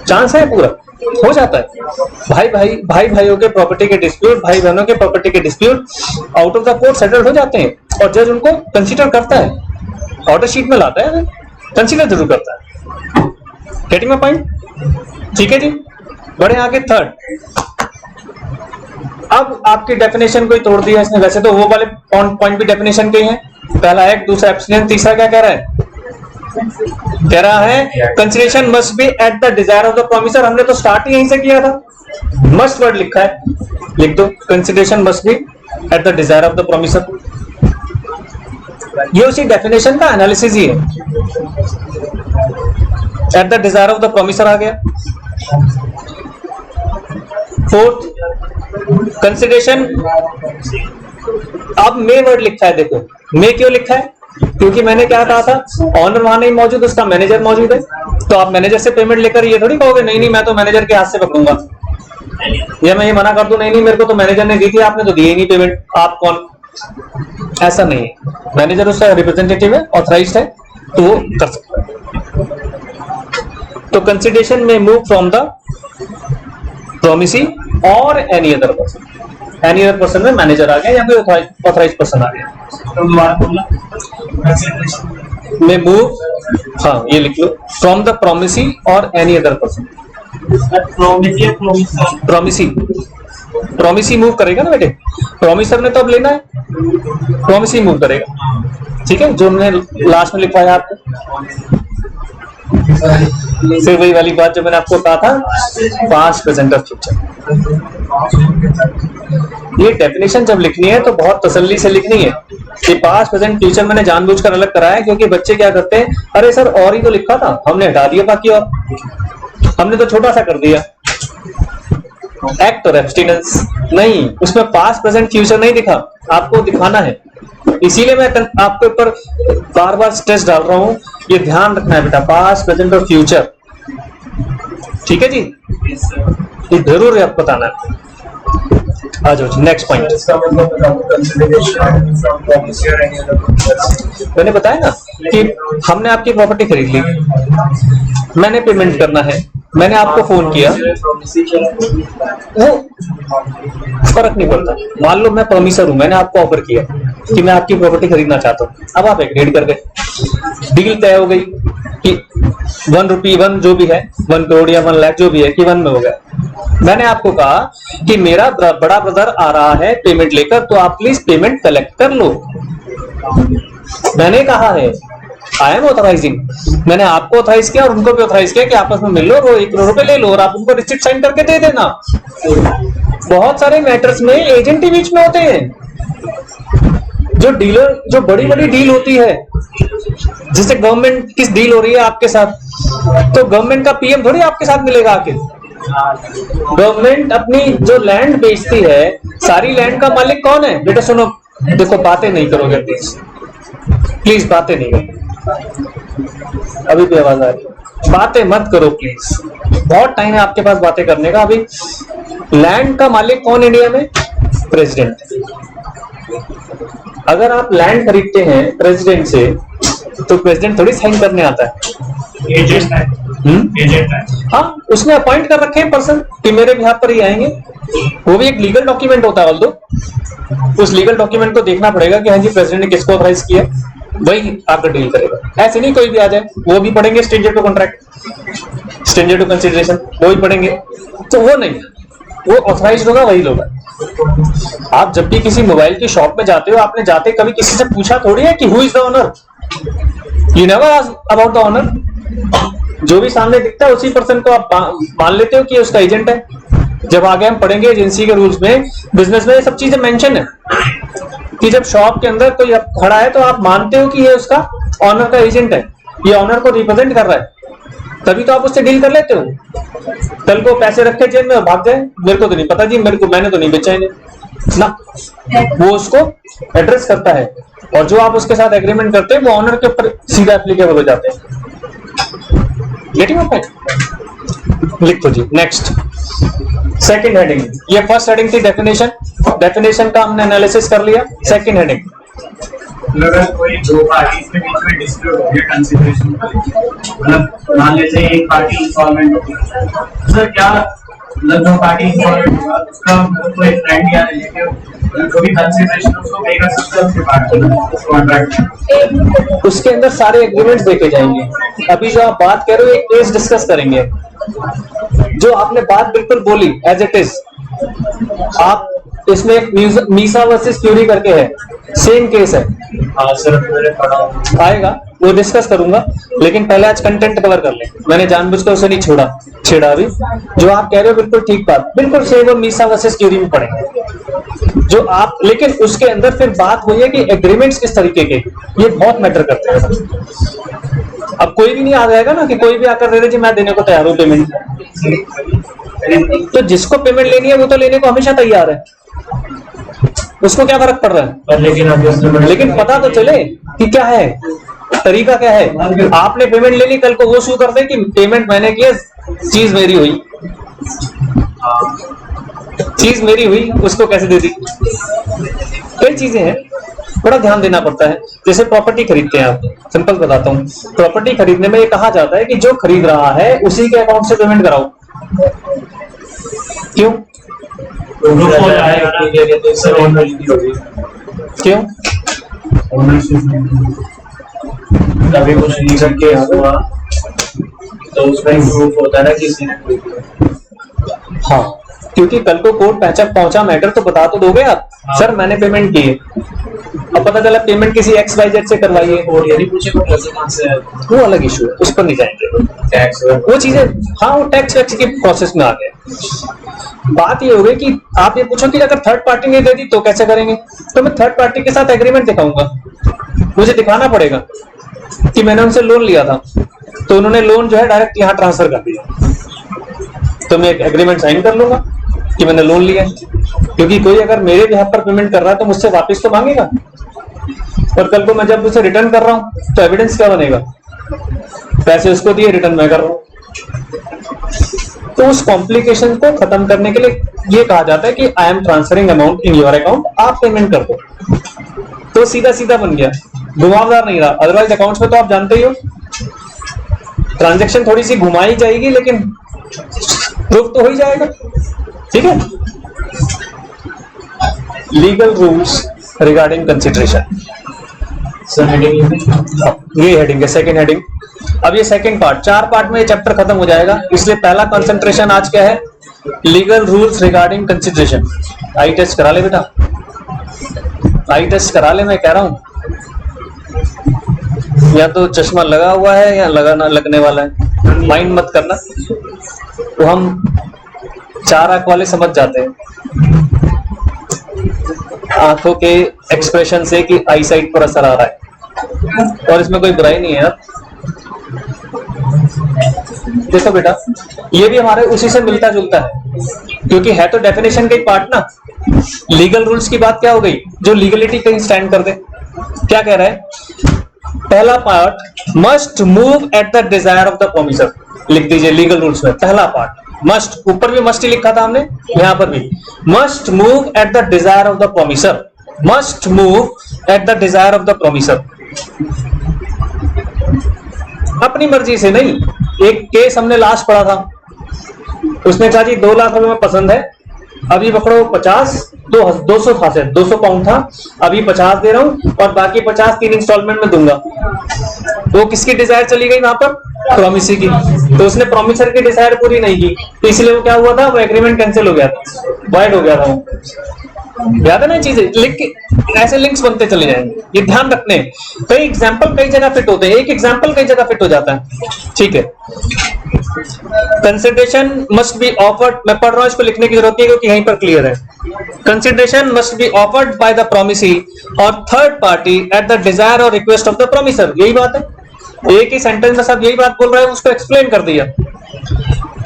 चांस है, पूरा हो जाता है। भाई भाइयों के प्रॉपर्टी के डिस्प्यूट, भाई बहनों के प्रॉपर्टी के dispute out of the court settle हो जाते हैं, और जज उनको कंसीडर करता है, ऑर्डर शीट में लाता है, कंसीडर जरूर करता है। Getting my point? ठीक है जी, बढ़े आगे। थर्ड, अब आपकी डेफिनेशन को ही तोड़ दिया इसने। वैसे तो वो वाले पॉइंट भी डेफिनेशन के हैं, पहला एक, दूसरा एब्सटेंशन, तीसरा क्या कह रहा है? कह रहा है consideration must be at the desire of the promisor. हमने तो स्टार्ट ही यहीं से किया था, मस्ट वर्ड लिखा है, लिख दो consideration must be at the desire of the promisor. ये उसी डेफिनेशन का एनालिसिस ही है। At the desire of the promisor आ गया। फोर्थ कंसीडरेशन, अब मे वर्ड लिखा है, देखो मे क्यों लिखा है? क्योंकि मैंने क्या कहा था, ऑनर वहां नहीं मौजूद, उसका मैनेजर मौजूद है। तो आप मैनेजर से पेमेंट लेकर ये थोड़ी कहोगे नहीं नहीं मैं तो मैनेजर के हाथ से पकड़ूंगा, या मैं ये मना कर दूं नहीं नहीं मेरे को तो मैनेजर ने दी थी, आपने तो दी ही नहीं पेमेंट, आप कौन? ऐसा नहीं है। मैनेजर उसका रिप्रेजेंटेटिव है, ऑथराइज्ड है, तो वो कर सकता है। तो कंसीडरेशन में मूव फ्रॉम द प्रोमिसी और any other person. Any other person में मैनेजर आ गया या फिर ऑथराइज्ड पर्सन आ गया। में मूव, हाँ ये लिख लो, फ्रॉम द प्रोमिसी और any other person. Promisee move करेगा ना बेटे, प्रोमिसर ने तो अब लेना है, प्रोमिसी मूव करेगा। ठीक है, जो मैंने लास्ट में लिखवाया आपको, फिर वही वाली बात जो मैंने आपको कहा था, पास्ट प्रेजेंट और फ्यूचर। ये डेफिनेशन जब लिखनी है तो बहुत तसल्ली से लिखनी है। ये पास्ट प्रेजेंट फ्यूचर मैंने जानबूझकर अलग कराया है, क्योंकि बच्चे क्या करते हैं, अरे सर और ही तो लिखा था, हमने हटा दिया बाकी, और हमने तो छोटा सा कर दिया। एक्ट और एब्स्टिनेंस नहीं, उसमें पास्ट प्रेजेंट फ्यूचर नहीं दिखा, आपको दिखाना है। इसीलिए मैं आपके ऊपर बार बार स्ट्रेस डाल रहा हूं, ये ध्यान रखना है बेटा, पास्ट प्रेजेंट और फ्यूचर। ठीक है जी, ये जरूर है आपको बताना है। आ जाओ जी नेक्स्ट पॉइंट। मैंने बताया ना कि हमने आपकी प्रॉपर्टी खरीद ली, मैंने पेमेंट करना है, मैंने आपको फोन किया, वो फर्क नहीं पड़ता। मान लो मैं प्रोमिसर हूं, मैंने आपको ऑफर किया कि मैं आपकी प्रॉपर्टी खरीदना चाहता हूं, अब आप एग्रीड कर गए, डील तय हो गई कि 1 रुपी 1 जो भी है, 1 करोड़ या 1 लाख जो भी है कि 1 में हो गया। मैंने आपको कहा कि मेरा बड़ा ब्रदर आ रहा है पेमेंट लेकर, तो आप प्लीज पेमेंट कलेक्ट कर लो। मैंने कहा है, आई एम ऑथराइजिंग, मैंने आपको ऑथराइज किया और उनको भी ऑथराइज किया कि आपस में मिल लो, वो 1 करोड़ रुपए ले लो और आप उनको रिसिप्ट साइन करके दे देना। बहुत सारे मैटर्स में एजेंट ही बीच में होते हैं। जो डीलर, जो बड़ी बड़ी डील होती है, जैसे गवर्नमेंट की डील हो रही है आपके साथ, तो गवर्नमेंट का पीएम थोड़ी आपके साथ मिलेगा आके। गवर्नमेंट अपनी जो लैंड बेचती है, सारी लैंड का मालिक कौन है? बेटा सुनो, देखो बातें नहीं करोगे प्लीज, प्लीज बातें नहीं करोगे, अभी भी आवाज आ रही है, बातें मत करो प्लीज, बहुत टाइम है आपके पास बातें करने का। अभी लैंड का मालिक कौन इंडिया में? प्रेसिडेंट। अगर आप लैंड खरीदते हैं प्रेसिडेंट से, तो प्रेसिडेंट थोड़ी साइन करने आता है, एजेंट है। एजेंट है। हाँ, उसने अपॉइंट कर रखे हैं पर्सन कि मेरे बिहाफ पर ही आएंगे। वो भी एक लीगल डॉक्यूमेंट होता है, ऑल्दो उस लीगल डॉक्यूमेंट को देखना पड़ेगा कि हाँ जी प्रेसिडेंट ने किसको ऑथराइज किया, वही आपका डील करेगा। ऐसे नहीं कोई भी आ जाए, वो भी पढ़ेंगे stranger to contract, stranger to consideration, वो भी पढ़ेंगे। तो वो नहीं, वो ऑथराइज होगा वही लोग। आप जब भी किसी मोबाइल की शॉप में जाते हो, आपने जाते कभी किसी से पूछा थोड़ी है कि who is the owner? You never ask about the owner. जो भी सामने दिखता है उसी पर्सन को आप मान लेते हो कि उसका एजेंट है। जब आगे हम पढ़ेंगे एजेंसी के रूल्स में, बिजनेस में ये सब चीजें मेंशन है कि जब शॉप के अंदर कोई खड़ा है तो आप मानते हो कि ये उसका ऑनर का एजेंट है, ये ऑनर को रिप्रेजेंट कर रहा है, तभी तो आप उससे डील कर लेते हो। कल को पैसे रखे जेब में भाग जाए, मेरे को तो नहीं पता जी, मैंने तो नहीं बेचा इन्हें ना, वो उसको एड्रेस करता है, और जो आप उसके साथ एग्रीमेंट करते हैं वो ऑनर के ऊपर सीधा एप्लीकेबल हो जाते हैं। Getting point? लिख दो जी। नेक्स्ट सेकंड हेडिंग, ये फर्स्ट हेडिंग थी डेफिनेशन, डेफिनेशन का हमने एनालिसिस कर लिया। सेकंड हेडिंग, अगर कोई दो पार्टी के बीच में डिस्प्यूट हो गया कंसीडरेशन, मतलब मान लीजिए एक पार्टी इंस्टॉलमेंट हो गया, सर क्या मतलब जो पार्टी इंस्टॉलमेंट होगा उसका कोई फ्रेंड या रिलेटिव जो भी कंसीडरेशन उसको पे कर सकता है उसके पार्ट कॉन्ट्रैक्ट, उसके अंदर सारे एग्रीमेंट्स देखे जाएंगे। अभी जो आप बात कर रहे हो एक केस डिस्कस करेंगे, जो आपने बात बिल्कुल बोली एज इट इज, आप इसमें एक मीसा वर्सेस क्यूरी करके है, सेम केस है। हाँ सर, मैंने पढ़ा आएगा, वो डिस्कस करूंगा, लेकिन पहले आज कंटेंट कवर कर ले। मैंने जानबूझकर उसे नहीं छेड़ा अभी। जो आप कह रहे हो बिल्कुल ठीक बात, बिल्कुल सही, वो मीसा वर्सेस क्यूरी में पढ़ेंगे जो आप, लेकिन उसके अंदर फिर बात वही है कि एग्रीमेंट्स किस तरीके के, ये बहुत मैटर करते हैं। अब कोई भी नहीं आ जाएगा ना कि कोई भी आकर दे दे जी मैं देने को तैयार हूं पेमेंट, तो जिसको पेमेंट लेनी है वो तो लेने को हमेशा तैयार है, उसको क्या फर्क पड़ रहा है। लेकिन पता तो चले कि क्या है, तरीका क्या है। आपने पेमेंट ले ली, कल को वो शू कर दे कि पेमेंट मैंने किया, चीज मेरी हुई, चीज मेरी हुई, उसको कैसे दे दी। कई चीजें हैं, बड़ा ध्यान देना पड़ता है। जैसे प्रॉपर्टी खरीदते हैं आप, सिंपल बताता हूँ, प्रॉपर्टी खरीदने में ये कहा जाता है कि जो खरीद रहा है उसी के अकाउंट से पेमेंट कराओ। क्यों? क्यों? कभी कुछ लीगल केस हुआ तो उसमें प्रूफ होता है ना किसी ने। हाँ, क्योंकि कल को कोर्ट पहुंचा मैटर तो बता तो दोगे आप, सर मैंने पेमेंट की है। अब पता चला पेमेंट किसी XYZ से करवाई है, और ये नहीं पूछे को पैसे कहां से आए, वो अलग इशू है, उस पर नहीं जाएंगे। टैक्स वो चीजें, हाँ वो टैक्स वैक्स की प्रोसेस में आ गए। बात ये हो गई कि आप ये पूछो कि अगर थर्ड पार्टी ने दे दी तो कैसे करेंगे, तो मैं थर्ड पार्टी के साथ एग्रीमेंट दिखाऊंगा। मुझे दिखाना पड़ेगा कि मैंने उनसे लोन लिया था, तो उन्होंने लोन जो है डायरेक्ट यहाँ ट्रांसफर कर दिया, तो मैं एक एग्रीमेंट साइन कर लूंगा कि मैंने लोन लिया है। क्योंकि कोई अगर मेरे बिहाफ पर पेमेंट कर रहा है तो मुझसे वापस तो मांगेगा, और कल को मैं जब उसे रिटर्न कर रहा हूं तो एविडेंस क्या बनेगा, पैसे उसको दिए, रिटर्न मैं कर रहा हूं। तो उस कॉम्प्लिकेशन को खत्म करने के लिए ये कहा जाता है कि I am transferring amount in your account, आप पेमेंट कर दो, तो सीधा सीधा बन गया, घुमावदार नहीं रहा। अदरवाइज अकाउंट्स में तो आप जानते ही हो ट्रांजैक्शन थोड़ी सी घुमाई जाएगी, लेकिन प्रूफ तो हो ही जाएगा। ठीक है, लीगल रूल्स रिगार्डिंग कंसिडरेशन, ये हेडिंग है, सेकंड हेडिंग। अब ये सेकंड पार्ट, 4 पार्ट में ये चैप्टर खत्म हो जाएगा, इसलिए पहला कंसंट्रेशन आज क्या है, लीगल रूल्स रिगार्डिंग कंसिडरेशन। आई टेस्ट करा ले बेटा, आई टेस्ट करा ले, मैं कह रहा हूं। या तो चश्मा लगा हुआ है या लगाना लगने वाला है, माइंड मत करना, तो हम 4 आंख वाले समझ जाते हैं आंखों के एक्सप्रेशन से कि आई साइट पर असर आ रहा है, और इसमें कोई बुराई नहीं है यार। देखो बेटा, ये भी हमारे उसी से मिलता जुलता है, क्योंकि है तो डेफिनेशन का ही पार्ट ना। लीगल रूल्स की बात क्या हो गई, जो लीगलिटी कहीं स्टैंड कर दे। क्या कह रहा है, पहला part, must move at the desire of the promisor, लिख दीजिए लीगल रूल्स में पहला पार्ट मस्ट, ऊपर भी मस्ट ही लिखा था हमने, यहां पर भी must move at the desire of the promisor, must move at the desire of the promisor. अपनी मर्जी से नहीं। एक केस हमने लास्ट पढ़ा था, उसने कहा जी 2 लाख रुपए में पसंद है, अभी पकड़ो 50, 200 था, 200 पाउंड था, अभी 50 दे रहा हूं और बाकी 50 3 इंस्टॉलमेंट में दूंगा। वो किसकी डिजायर चली गई वहां पर, प्रोमिसी की। तो उसने प्रोमिसर की डिजायर पूरी नहीं की, तो इसलिए वो क्या हुआ था, वो एग्रीमेंट कैंसिल हो गया था, वाइड हो गया था वो। याद है ना चीजें, लिख के ऐसे लिंक्स बनते चले जाएंगे, ये ध्यान रखने। कई एग्जाम्पल कई जगह फिट होते हैं, एक एग्जाम्पल कई जगह फिट हो जाता है। ठीक है, कंसिडरेशन मस्ट बी ऑफर्ड, मैं पढ़ रहा हूं, इसको लिखने की जरूरत नहीं क्योंकि यहीं पर क्लियर है। Consideration must be offered by the promisee और third party at the desire और रिक्वेस्ट ऑफ द प्रोमिसर। यही बात है, एक ही सेंटेंस में सब यही बात बोल रहा है, उसको एक्सप्लेन कर दिया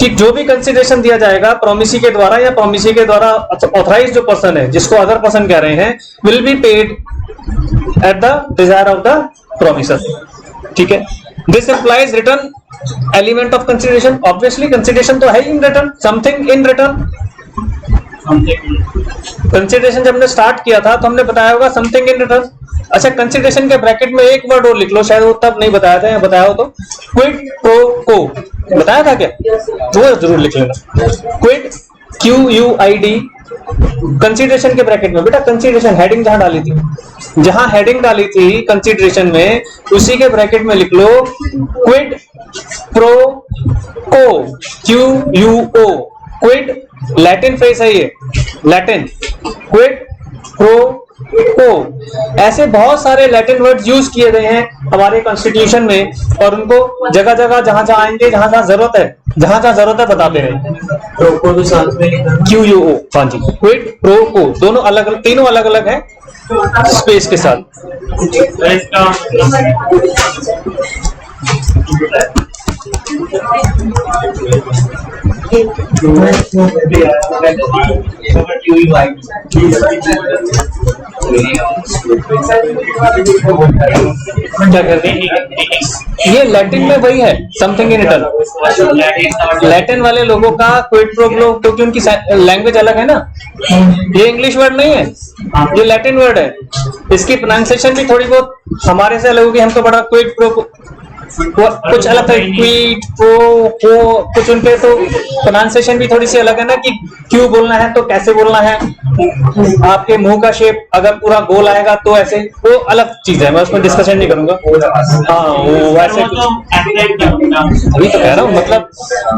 कि जो भी कंसिडरेशन दिया जाएगा प्रोमिसी के द्वारा या प्रोमिसी के द्वारा ऑथराइज जो पर्सन है, जिसको अदर पर्सन कह रहे हैं, will be paid eight the desire of the promisor. ठीक है, this implies return element of consideration. Obviously consideration तो है in return, something in return. Consideration जब हमने स्टार्ट किया था तो हमने बताया होगा समथिंग इन रिटर्न। अच्छा, कंसिडरेशन के ब्रैकेट में एक वर्ड और लिख लो, शायद वो तब नहीं बताया था, या बताया हो तो, क्विड प्रो को बताया था क्या, वो जरूर लिख लेना, क्विड QUID कंसिडरेशन के ब्रैकेट में। बेटा कंसिडरेशन हेडिंग जहां डाली थी, जहां हेडिंग डाली थी कंसिडरेशन में, उसी के ब्रैकेट में लिख लो क्विड प्रो को, QUO, क्विड लैटिन फ्रेज है ये, लैटिन क्विड प्रो को, ऐसे बहुत सारे लैटिन वर्ड्स यूज किए गए हैं हमारे कॉन्स्टिट्यूशन में, और उनको जगह जगह जहां जहां आएंगे, जहां जहां जरूरत है बताते हैं। प्रो भी साथ में QUO, हाँ जी, क्विड प्रो को, दोनों अलग अलग, तीनों अलग अलग है स्पेस के साथ। क्या करते हैं, ये लैटिन में वही है, समथिंग इन इटल। लैटिन वाले लोगों का क्विड प्रो क्लो, क्योंकि उनकी लैंग्वेज अलग है ना, ये इंग्लिश वर्ड नहीं है, ये लैटिन वर्ड है। इसकी प्रोनाउंसिएशन भी थोड़ी बहुत हमारे से अलग होगी, हम तो बड़ा क्विड प्रो कुछ अलग था, क्विड प्रो को, कुछ उनके तो प्रोनाउंसिएशन भी थोड़ी सी अलग है ना, कि क्यों बोलना है तो कैसे बोलना है, आपके मुंह का शेप अगर पूरा गोल आएगा तो ऐसे, वो अलग चीज है, मैं उसमें डिस्कशन नहीं करूंगा। हाँ वो वैसे अभी तो कह रहा हूँ, मतलब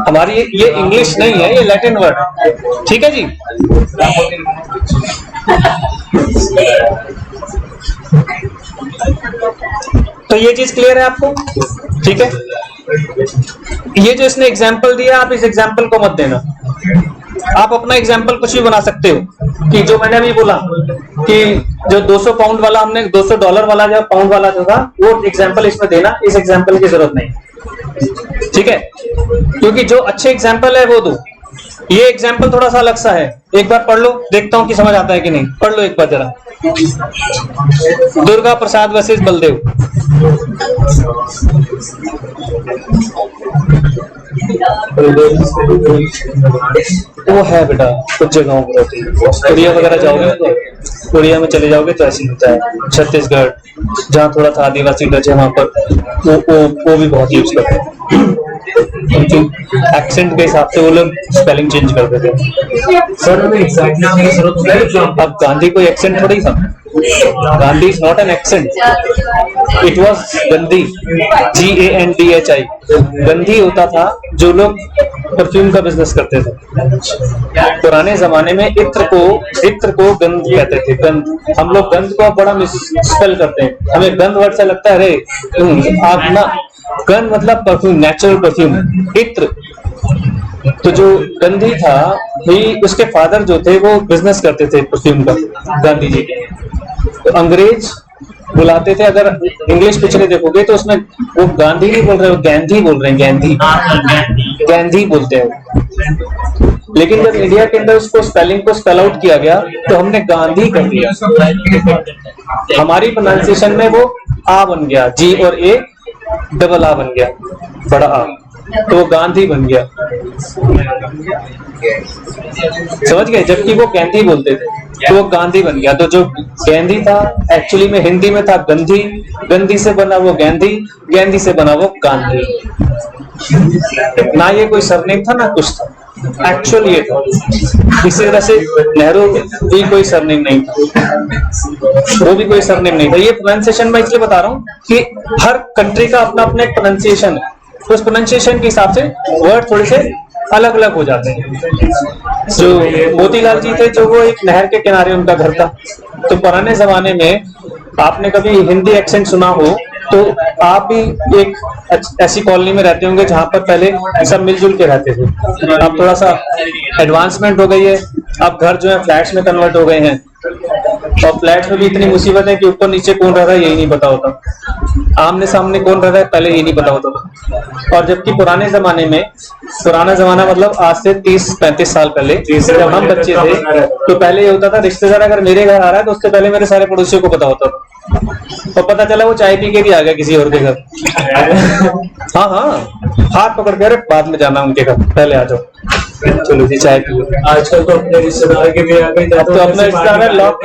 हमारी ये इंग्लिश नहीं है, ये लैटिन वर्ड, ठीक है जी। तो ये चीज क्लियर है आपको, ठीक है। ये जो इसने एग्जाम्पल दिया, आप इस एग्जाम्पल को मत देना, आप अपना एग्जाम्पल कुछ भी बना सकते हो, कि जो मैंने अभी बोला कि जो 200 पाउंड वाला, हमने $200 वाला जो पाउंड वाला जो था, वो एग्जाम्पल इसमें देना, इस एग्जाम्पल की जरूरत नहीं, ठीक है, क्योंकि जो अच्छे एग्जाम्पल है वो दो। ये एग्जाम्पल थोड़ा सा अलग सा है, एक बार पढ़ लो, देखता हूं कि समझ आता है कि नहीं, पढ़ लो एक बार जरा। दुर्गा प्रसाद वर्सेस बलदेव, वो है बेटा कुछ जगहों पर होती है, उड़िया वगैरह जाओगे तो उड़िया में चले जाओगे तो ऐसे होता है। छत्तीसगढ़ जहाँ थोड़ा सा आदिवासी टच है, वहां पर वो भी बहुत यूज करते हैं, एक्सेंट के हिसाब से वो लोग स्पेलिंग चेंज कर देते हैं। सर अब गांधी कोई एक्सेंट थोड़ी था, Gandhi is not an accent, it was गंधी, GANDHI, गंधी होता था जो लोग परफ्यूम का बिजनेस करते थे। पुराने जमाने में इत्र को गंध कहते थे, गंध। हम लोग गंध को बड़ा मिसस्पेल करते हैं, हमें गंध वर्ड से लगता है अरे आप ना, गंध मतलब परफ्यूम, नेचुरल परफ्यूम, इत्र। तो जो गंधी था ही, उसके फादर जो थे वो बिजनेस करते थे परफ्यूम का, गांधी जी के। तो अंग्रेज बुलाते थे, अगर इंग्लिश पिक्चरें देखोगे तो उसमें वो गांधी नहीं बोल रहे, वो गैंधी बोल रहे हैं, गैंधी बोलते हैं। लेकिन जब इंडिया के अंदर उसको स्पेलिंग को स्पेल आउट किया गया तो हमने गांधी कर दिया, हमारी प्रोनाउंसिएशन में वो आ बन गया, G और A डबल आ बन गया, बड़ा आ, तो वो गांधी बन गया, समझ गए। जबकि वो गैंधी बोलते थे तो वो गांधी बन गया। तो जो गैंधी था एक्चुअली में हिंदी में था गंधी, गंधी से बना वो गैंधी, गैंधी से बना वो गांधी। ना ये कोई सरनेम था ना कुछ था, एक्चुअली ये था। इसी तरह से नेहरू भी कोई सरनेम नहीं था, वो भी कोई सरनेम नहीं था। ये प्रोनाउंसिएशन मैं इसलिए बता रहा हूँ कि हर कंट्री का अपना अपना एक प्रोनाउंसिएशन है, तो उस प्रोनाउंसिएशन के हिसाब से वर्ड थोड़े से अलग अलग हो जाते हैं। जो मोतीलाल जी थे, जो वो एक नहर के किनारे उनका घर था, तो पुराने जमाने में आपने कभी हिंदी एक्सेंट सुना हो तो आप भी एक ऐसी कॉलोनी में रहते होंगे जहां पर पहले सब मिलजुल के रहते थे। अब थोड़ा सा एडवांसमेंट हो गई है, अब घर जो है फ्लैट्स में कन्वर्ट हो गए हैं, और फ्लैट्स में भी इतनी मुसीबत है कि ऊपर नीचे कौन रह रहा है यही नहीं पता होता, आमने सामने कौन रह रहा है पहले ये नहीं पता होता था। और जबकि पुराने जमाने में, पुराना जमाना मतलब आज से 30-35 साल पहले जब हम बच्चे थे तो पहले ये होता था, रिश्तेदार अगर मेरे घर आ रहा है तो उससे पहले मेरे सारे पड़ोसियों को पता होता था, और पता चला वो चाय पी के भी आ गया किसी और के घर। हाँ हाँ, हाथ पकड़ के, अरे बाद में जाना उनके घर, पहले आ जाओ, चलो जी चाय पियो। आजकल तो अपने रिश्तेदार के भी आ गए, अब तो अपने रिश्तेदार लॉक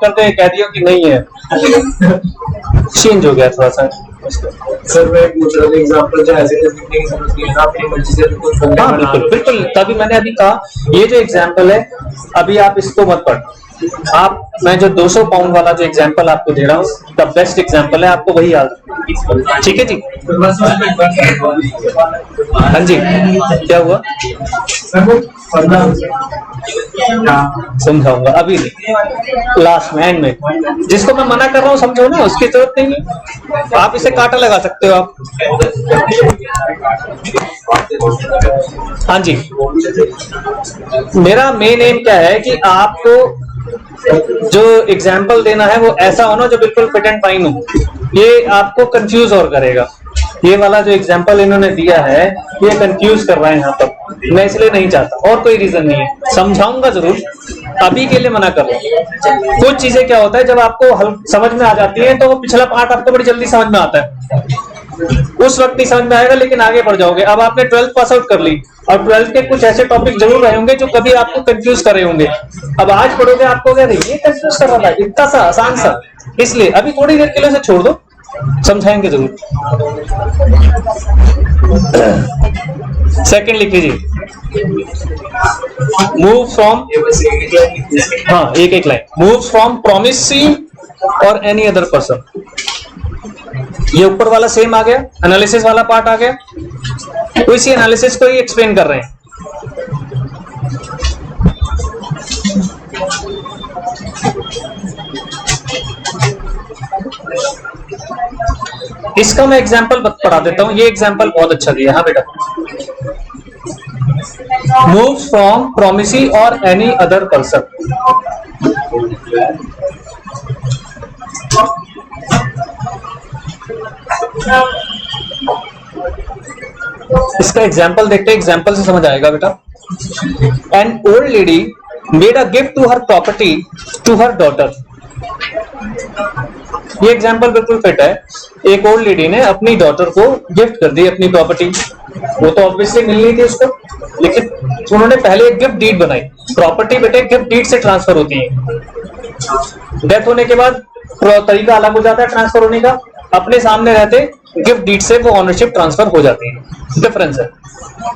कर दे, कह दियो कि नहीं है, चेंज हो गया थोड़ा सा। सर मैं पूछ रहा था एग्जांपल, जो ऐसे लिखने की जरूरत नहीं है, अपनी मर्जी से कुछ बंदे हाँ बिल्कुल बिल्कुल, तभी मैंने अभी कहा ये जो एग्जाम्पल है, अभी आप इसको मत पढ़, आप, मैं जो 200 पाउंड वाला जो एग्जाम्पल आपको दे रहा हूँ, द बेस्ट एग्जाम्पल है, आपको वही याद, ठीक है जी। हाँ जी, क्या हुआ? सर वो मतलब समझाऊंगा अभी नहीं, लास्ट में एंड में। जिसको मैं मना कर रहा हूँ समझो ना, उसकी जरूरत नहीं है। आप इसे काटा लगा सकते हो आप। हाँ जी, मेरा मेन एम क्या है कि आपको जो एग्जाम्पल देना है वो ऐसा होना जो बिल्कुल फिट एंड फाइन हो। ये आपको कंफ्यूज और करेगा। ये वाला जो एग्जाम्पल इन्होंने दिया है ये कंफ्यूज कर रहा है यहाँ पर। मैं इसलिए नहीं चाहता, और कोई रीजन नहीं है। समझाऊंगा जरूर, अभी के लिए मना कर रहा हूँ। कुछ चीजें क्या होता है जब आपको समझ में आ जाती है तो वो पिछला पार्ट आपको बड़ी जल्दी समझ में आता है। उस वक्त नहीं समझ में आएगा लेकिन आगे बढ़ जाओगे। अब आपने 12th पास आउट कर ली और 12th के कुछ ऐसे टॉपिक जरूर रहे होंगे जो कभी आपको कंफ्यूज कर रहे होंगे। अब आज पढ़ोगे आपको क्या ये कंफ्यूज कर रहा था, इतना सा आसान सा। इसलिए अभी थोड़ी देर के लिए छोड़ दो, समझाएंगे जरूर। सेकंड लिख लीजिए, मूव फ्रॉम, हाँ एक लाइन, मूव फ्रॉम प्रोमिसी और एनी अदर पर्सन। ये ऊपर वाला सेम आ गया, एनालिसिस वाला पार्ट आ गया, तो इसी एनालिसिस को ही एक्सप्लेन कर रहे हैं। इसका मैं एग्जांपल पढ़ा देता हूं। ये एग्जांपल बहुत अच्छा दिया। हाँ बेटा, मूव फ्रॉम प्रोमिसी और एनी अदर पर्सन। इसका एग्जाम्पल देखते हैं, एग्जाम्पल से समझ आएगा बेटा। An old lady made a gift to her property to her daughter. ये एग्जाम्पल बिल्कुल फिट है। एक ओल्ड लेडी ने अपनी डॉटर को गिफ्ट कर दी अपनी प्रॉपर्टी। वो तो ऑब्वियसली मिलनी थी उसको, लेकिन उन्होंने पहले एक गिफ्ट डीड बनाई। प्रॉपर्टी बेटे गिफ्ट डीड से ट्रांसफर होती है। डेथ होने के बाद तरीका अलग हो जाता है ट्रांसफर होने का। अपने सामने रहते गिफ्ट डीड से वो ऑनरशिप ट्रांसफर हो जाती है। डिफरेंस है,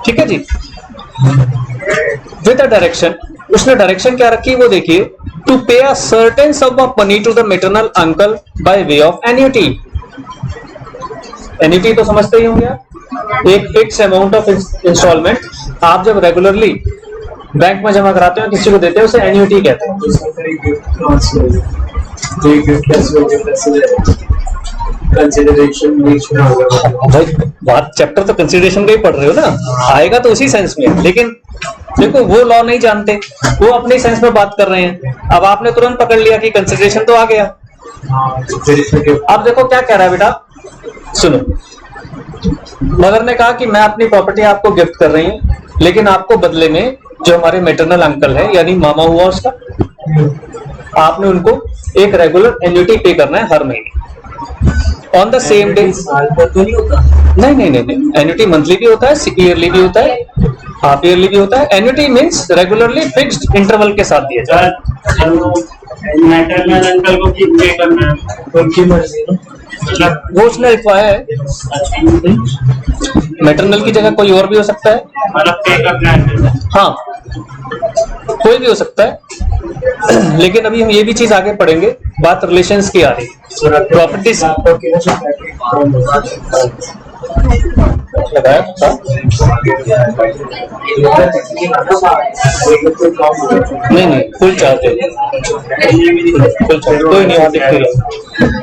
ठीक है जी। विद डायरेक्शन, उसने डायरेक्शन क्या रखी वो देखिए, to pay a certain sum of money to the maternal uncle by way of annuity. Annuity तो समझते ही होंगे आप, एक फिक्स अमाउंट ऑफ इंस्टॉलमेंट आप जब रेगुलरली बैंक में जमा कराते हो किसी को देते हो उसे एन्युटी कहते हैं। भाई बात चैप्टर तो कंसिडरेशन का ही पढ़ रहे हो ना, आएगा तो उसी सेंस में। लेकिन देखो वो लॉ नहीं जानते, वो अपने सेंस में बात कर रहे हैं। अब आपने तुरंत पकड़ लिया कि कंसिडरेशन तो आ गया। अब देखो क्या कह रहा है बेटा, सुनो। मदर ने कहा कि मैं अपनी प्रॉपर्टी आपको गिफ्ट कर रही हूँ, लेकिन आपको बदले में जो हमारे मैटरनल अंकल है यानी मामा हुआ उसका, आपने उनको एक रेगुलर एन्युटी पे करना है हर महीने ऑन द सेम डे। नहीं नहीं नहीं नहीं, एन्युटी मंथली भी होता है, ईयरली भी होता है, हाफ ईयरली भी होता है। Annuity means regularly fixed interval के साथ दिया जाता है। मैटरनल अंकल को किस पे करना है उनकी मर्जी, वो उसने लिखवाया है। मैटरनल की जगह कोई और भी हो सकता है, मतलब पे करना है। हाँ कोई भी हो सकता है, लेकिन अभी हम ये भी चीज आगे पढ़ेंगे। बात रिलेशंस की आ रही है। प्रॉपर्टीज लगाया नहीं नहीं, फुल चार्ज है, फुल चार्ज कोई नहीं वहां दिखती।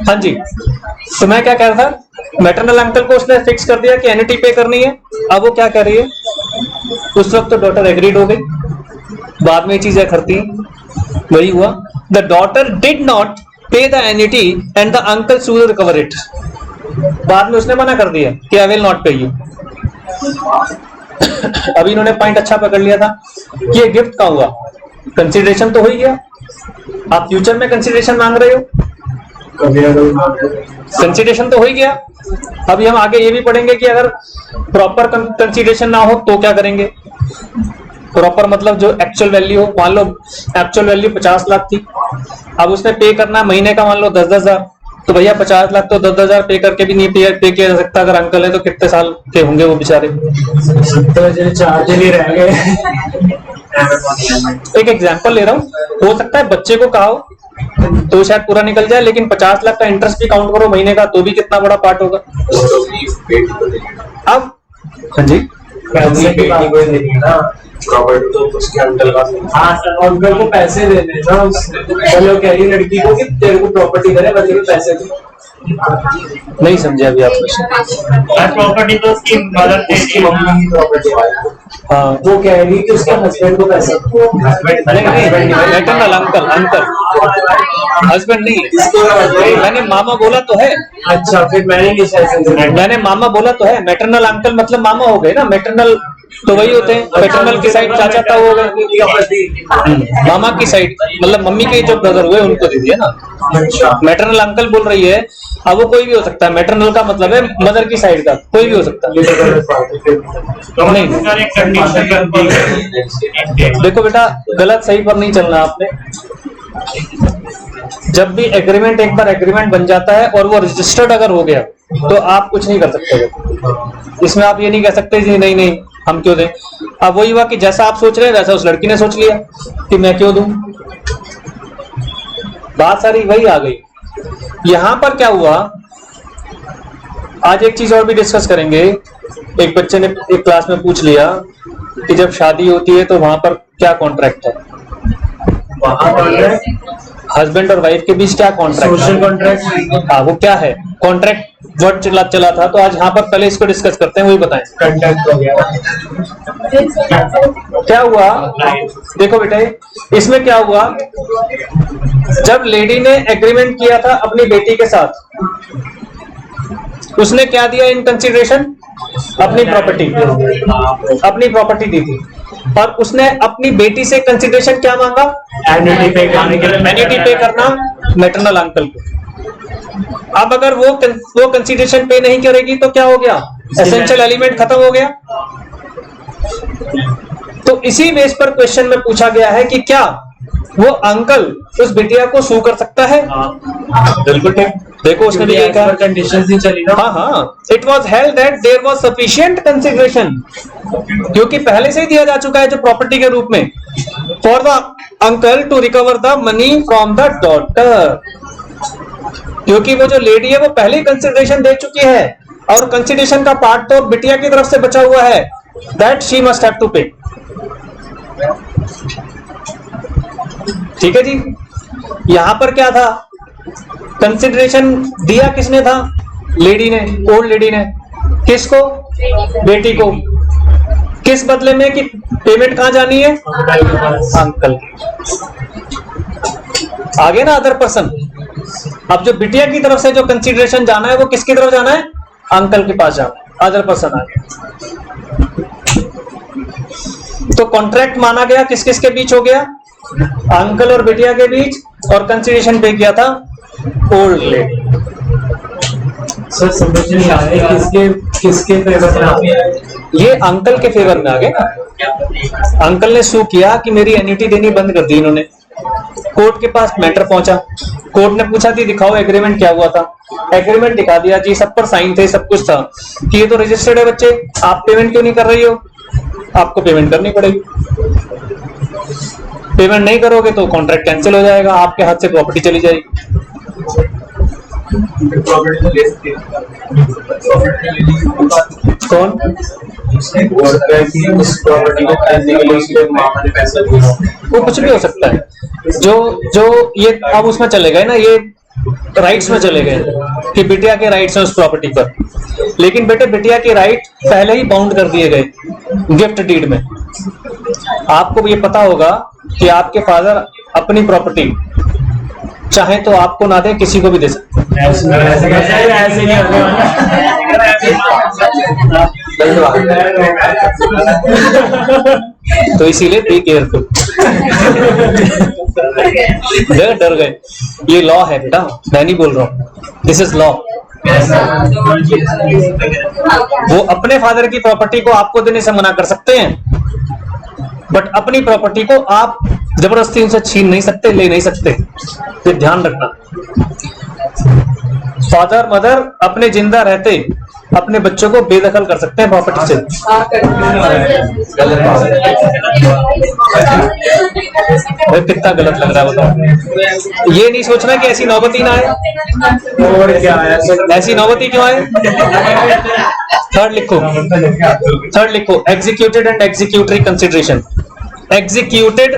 हाँ जी, तो मैं क्या कह रहा था, मैटरनल अंकल को उसने फिक्स कर दिया कि एन्युटी पे करनी है। अब वो क्या कह रही है, उस वक्त तो डॉटर एग्रीड हो गई, बाद में ये चीजें करती वही हुआ। द डॉटर डिड नॉट पे the annuity and the uncle sued recover it. बाद में उसने मना कर दिया कि आई विल नॉट पे यू। अभी इन्होंने पॉइंट अच्छा पकड़ लिया था कि ये गिफ्ट का हुआ, कंसीडरेशन तो हो ही गया। आप फ्यूचर में कंसीडरेशन मांग रहे हो, कंसीडरेशन तो हो ही गया। अभी हम आगे ये भी पढ़ेंगे कि अगर प्रॉपर कंसीडरेशन ना हो तो क्या करेंगे। प्रॉपर मतलब जो एक्चुअल वैल्यू हो, मान लो एक्चुअल वैल्यू 50 लाख थी, अब उसने पे करना महीने का मान लो 10,000, तो भैया 50 लाख तो 10,000 पे करके भी नहीं पे किया जा सकता। अगर अंकल है तो कितने साल के होंगे वो बेचारे, चार्ज नहीं रह गए। एक एग्जांपल ले रहा हूँ, हो सकता है बच्चे को कहा हो तो शायद पूरा निकल जाए, लेकिन 50 लाख का इंटरेस्ट भी काउंट करो महीने का तो भी कितना बड़ा पार्ट होगा। अब हाँ जी, प्रॉपर्टी तो उसके अंकल का। हाँ सर, अंकल को पैसे देने ना, वो कह रही लड़की को कि तेरे को प्रॉपर्टी करे, बच्चे को पैसे दे। नहीं समझे अभी आप क्वेश्चन। प्रॉपर्टी तो उसकी मदर उसकी मम्मी की प्रॉपर्टी। हाँ, वो कह रही कि उसके हस्बैंड को पैसे मैटरनल अंकल, अंकल हस्बैंड नहीं, मैंने मामा बोला तो है। अच्छा, फिर मैंने नहीं शायद मैंने मामा बोला तो है। मैटरनल अंकल मतलब मामा हो गए ना, मैटरनल तो वही होते हैं, पैटर्नल की साइड चाचा था वो हो गए। मामा की साइड मतलब मम्मी के जो ब्रदर हुए उनको दे दिया ना। मैटरनल अंकल बोल रही है, अब वो कोई भी हो सकता है। मैटरनल का मतलब है मदर की साइड का, कोई भी हो सकता है। नहीं देखो बेटा, गलत सही पर नहीं चलना आपने। जब भी एग्रीमेंट, एक बार एग्रीमेंट बन जाता है और वो रजिस्टर्ड अगर हो गया तो आप कुछ नहीं कर सकते। इसमें आप ये नहीं कह सकते जी नहीं नहीं हम क्यों दें। अब वही हुआ कि जैसा आप सोच रहे हैं वैसा उस लड़की ने सोच लिया कि मैं क्यों दूं। बात सारी वही आ गई। यहां पर क्या हुआ, आज एक चीज और भी डिस्कस करेंगे। एक बच्चे ने एक क्लास में पूछ लिया कि जब शादी होती है तो वहां पर क्या कॉन्ट्रैक्ट है। वहां पर हस्बैंड और वाइफ के बीच क्या कॉन्ट्रैक्ट, सोशल कॉन्ट्रैक्ट। हाँ, वो क्या है कॉन्ट्रैक्ट। वर्ड चला था, तो आज यहाँ पर पहले इसको डिस्कस करते हैं, वही बताएं कंटेक्ट हो गया। क्या हुआ। देखो बेटे, इसमें क्या हुआ, जब लेडी ने एग्रीमेंट किया था अपनी बेटी के साथ, उसने क्या दिया इन कंसिडरेशन, अपनी प्रॉपर्टी, अपनी प्रॉपर्टी दी थी। और उसने अपनी बेटी से कंसिडरेशन क्या मांगा, एन्युटी पे करने के लिए, एन्युटी पे करना मैटरनल अंकल को। अब अगर वो कंसिडरेशन पे नहीं करेगी तो क्या हो गया, एसेंशियल एलिमेंट खत्म हो गया। तो इसी बेस पर क्वेश्चन में पूछा गया है कि क्या वो अंकल उस बिटिया को सू कर सकता है। बिल्कुल ठीक। देखो उसने भी कहा, कंडीशंस ही चली ना। हाँ हाँ, it was held that there was sufficient consideration, क्योंकि पहले से ही दिया जा चुका है जो प्रॉपर्टी के रूप में, for the uncle to recover the money from the daughter. क्योंकि वो जो लेडी है वो पहले ही कंसिडरेशन दे चुकी है, और कंसिडरेशन का पार्ट तो बिटिया की तरफ से बचा हुआ है, that she must have to pay. ठीक है जी। यहां पर क्या था, कंसिडरेशन दिया किसने था, लेडी ने, ओल्ड लेडी ने। किसको, बेटी को। किस बदले में कि पेमेंट कहां जानी है, अंकल। आगे ना अदर पर्सन। अब जो बिटिया की तरफ से जो कंसिडरेशन जाना है वो किसकी तरफ जाना है, अंकल के पास जाना है, अदर पर्सन आ गया। तो कॉन्ट्रैक्ट माना गया किस किस के बीच हो गया, अंकल और बिटिया के बीच, और कंसिडरेशन पे किया था ओल्ड लेडी। सर समझ नहीं आ रहा है किसके फेवर में आ गया। ये अंकल के फेवर में आ गया। अंकल ने सू किया कि मेरी एन्युटी देनी बंद कर दी इन्होंने। कोर्ट के पास मैटर पहुंचा, कोर्ट ने पूछा कि दिखाओ एग्रीमेंट क्या हुआ था। एग्रीमेंट दिखा दिया जी, सब पर साइन थे, सब कुछ था कि ये तो रजिस्टर्ड है बच्चे, आप पेमेंट क्यों नहीं कर रही हो, आपको पेमेंट करनी पड़ेगी। पेमेंट नहीं करोगे तो कॉन्ट्रैक्ट कैंसिल हो जाएगा, आपके हाथ से प्रॉपर्टी चली जाएगी। कौन, उस प्रॉपर्टी को खरीदने के लिए उसके मामा ने पैसा दिया। वो कुछ भी हो सकता है। जो ये अब उसमें चले गए ना, ये राइट्स में चले गए कि बिटिया के राइट्स हैं उस प्रॉपर्टी पर। लेकिन बेटे बिटिया के राइट पहले ही बाउंड कर दिए गए गिफ्ट डीड में। आपको ये पता होगा कि आपके फादर अपनी प्रॉपर्टी चाहे तो आपको ना दे, किसी को भी दे सकते। तो इसीलिए बी केयरफुल। डर गए, ये लॉ है बेटा, मैं नहीं बोल रहा हूँ, दिस इज लॉ। वो अपने फादर की प्रॉपर्टी को आपको देने से मना कर सकते हैं, बट अपनी प्रॉपर्टी को आप जबरदस्ती उनसे छीन नहीं सकते, ले नहीं सकते। ये ध्यान रखना। फादर मदर अपने जिंदा रहते अपने बच्चों को बेदखल कर सकते हैं प्रॉपर्टी से। कितना गलत लग रहा है बताओ। ये नहीं सोचना कि ऐसी नौबती ना आए। और क्या है, ऐसी नौबती क्यों आए। थर्ड लिखो, executed and executory consideration. Executed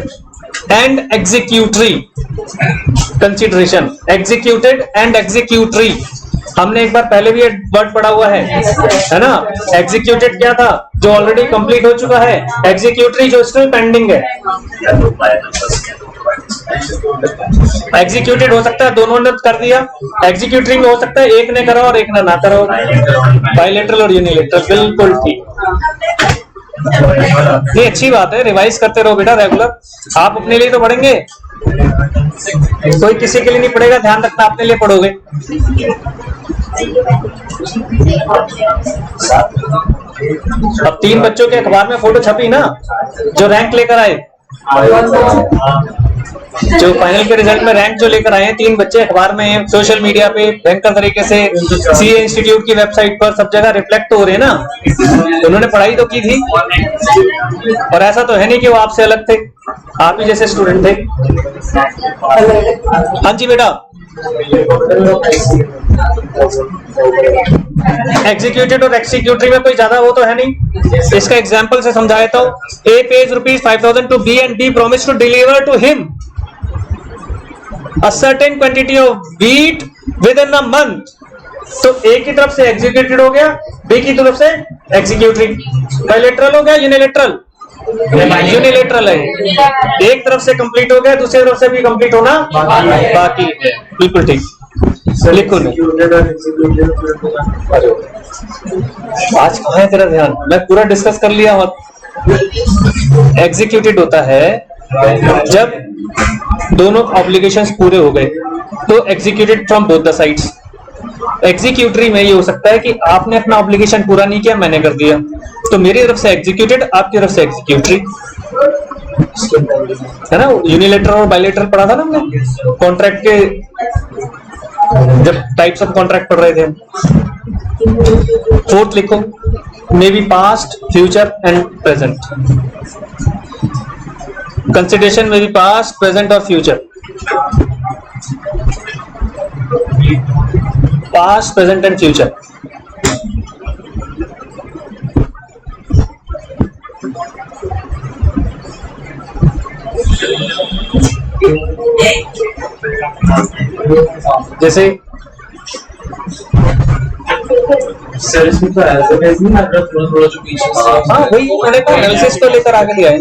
and executory consideration, executed and executory, हमने एक बार पहले भी ये वर्ड पढ़ा हुआ है ना। एग्जीक्यूटेड क्या था, जो ऑलरेडी कंप्लीट हो चुका है, एग्जीक्यूटरी जो स्टिल पेंडिंग है। एग्जीक्यूटेड हो सकता है दोनों ने कर दिया, एग्जीक्यूटरी में हो सकता है एक ने करा और एक ने ना करा, बायलैटरल और यूनिलैटरल, बिल्कुल ठीक। ये अच्छी बात है, रिवाइज करते रहो बेटा रेगुलर। आप अपने लिए तो पढ़ेंगे, कोई किसी के लिए नहीं पढ़ेगा, ध्यान रखना अपने लिए पढ़ोगे। अब 3 बच्चों के अखबार में फोटो छपी ना, जो रैंक लेकर आए, जो फाइनल के रिजल्ट में रैंक जो लेकर आए हैं 3 बच्चे, अखबार में, सोशल मीडिया पे भयंकर तरीके से, सीए इंस्टीट्यूट की वेबसाइट पर सब जगह रिफ्लेक्ट तो हो रहे हैं ना। उन्होंने पढ़ाई तो की थी, और ऐसा तो है नहीं कि वो आपसे अलग थे, आप ही जैसे स्टूडेंट थे। हाँ जी बेटा, एग्जीक्यूटेड और एक्सिक्यूटरी में कोई ज्यादा वो तो है नहीं। इसका एग्जांपल से समझाया तो, A pays ₹5,000 to B and B promise to deliver to him a certain quantity of wheat within a month। तो ए की तरफ से एग्जीक्यूटेड हो गया, बी की तरफ से एग्जीक्यूटरी। बायलैटरल हो गया यूनिलैटरल, यूनिलैटरल है, एक तरफ से कंप्लीट हो गया, दूसरी तरफ से भी कंप्लीट होना बाकी है, बिल्कुल ठीक। लिखो नहीं, आज कहाँ है तेरा ध्यान, मैं पूरा डिस्कस कर लिया हूं। एग्जीक्यूटेड होता है जब दोनों ऑब्लिगेशंस पूरे हो गए, तो executed from both the sides. Executory में ये हो सकता है कि आपने अपना ऑब्लिगेशन पूरा नहीं किया, मैंने कर दिया, तो मेरी तरफ से एग्जीक्यूटेड, आपकी तरफ से एग्जीक्यूटरी, है ना। यूनिलैटरल और बायलैटरल पढ़ा था ना हमने कॉन्ट्रैक्ट के, जब टाइप्स ऑफ कॉन्ट्रैक्ट पढ़ रहे थे हम। 4th लिखो, may be past, future and present. Consideration में भी पास्ट, प्रेजेंट और future, past, present and future. जैसे सर इसमें तो एल्फाबेट नहीं आता, थोड़ा जो पीछे से। हाँ वही मैंने कहा, एनालिसिस को लेकर आगे दिया है,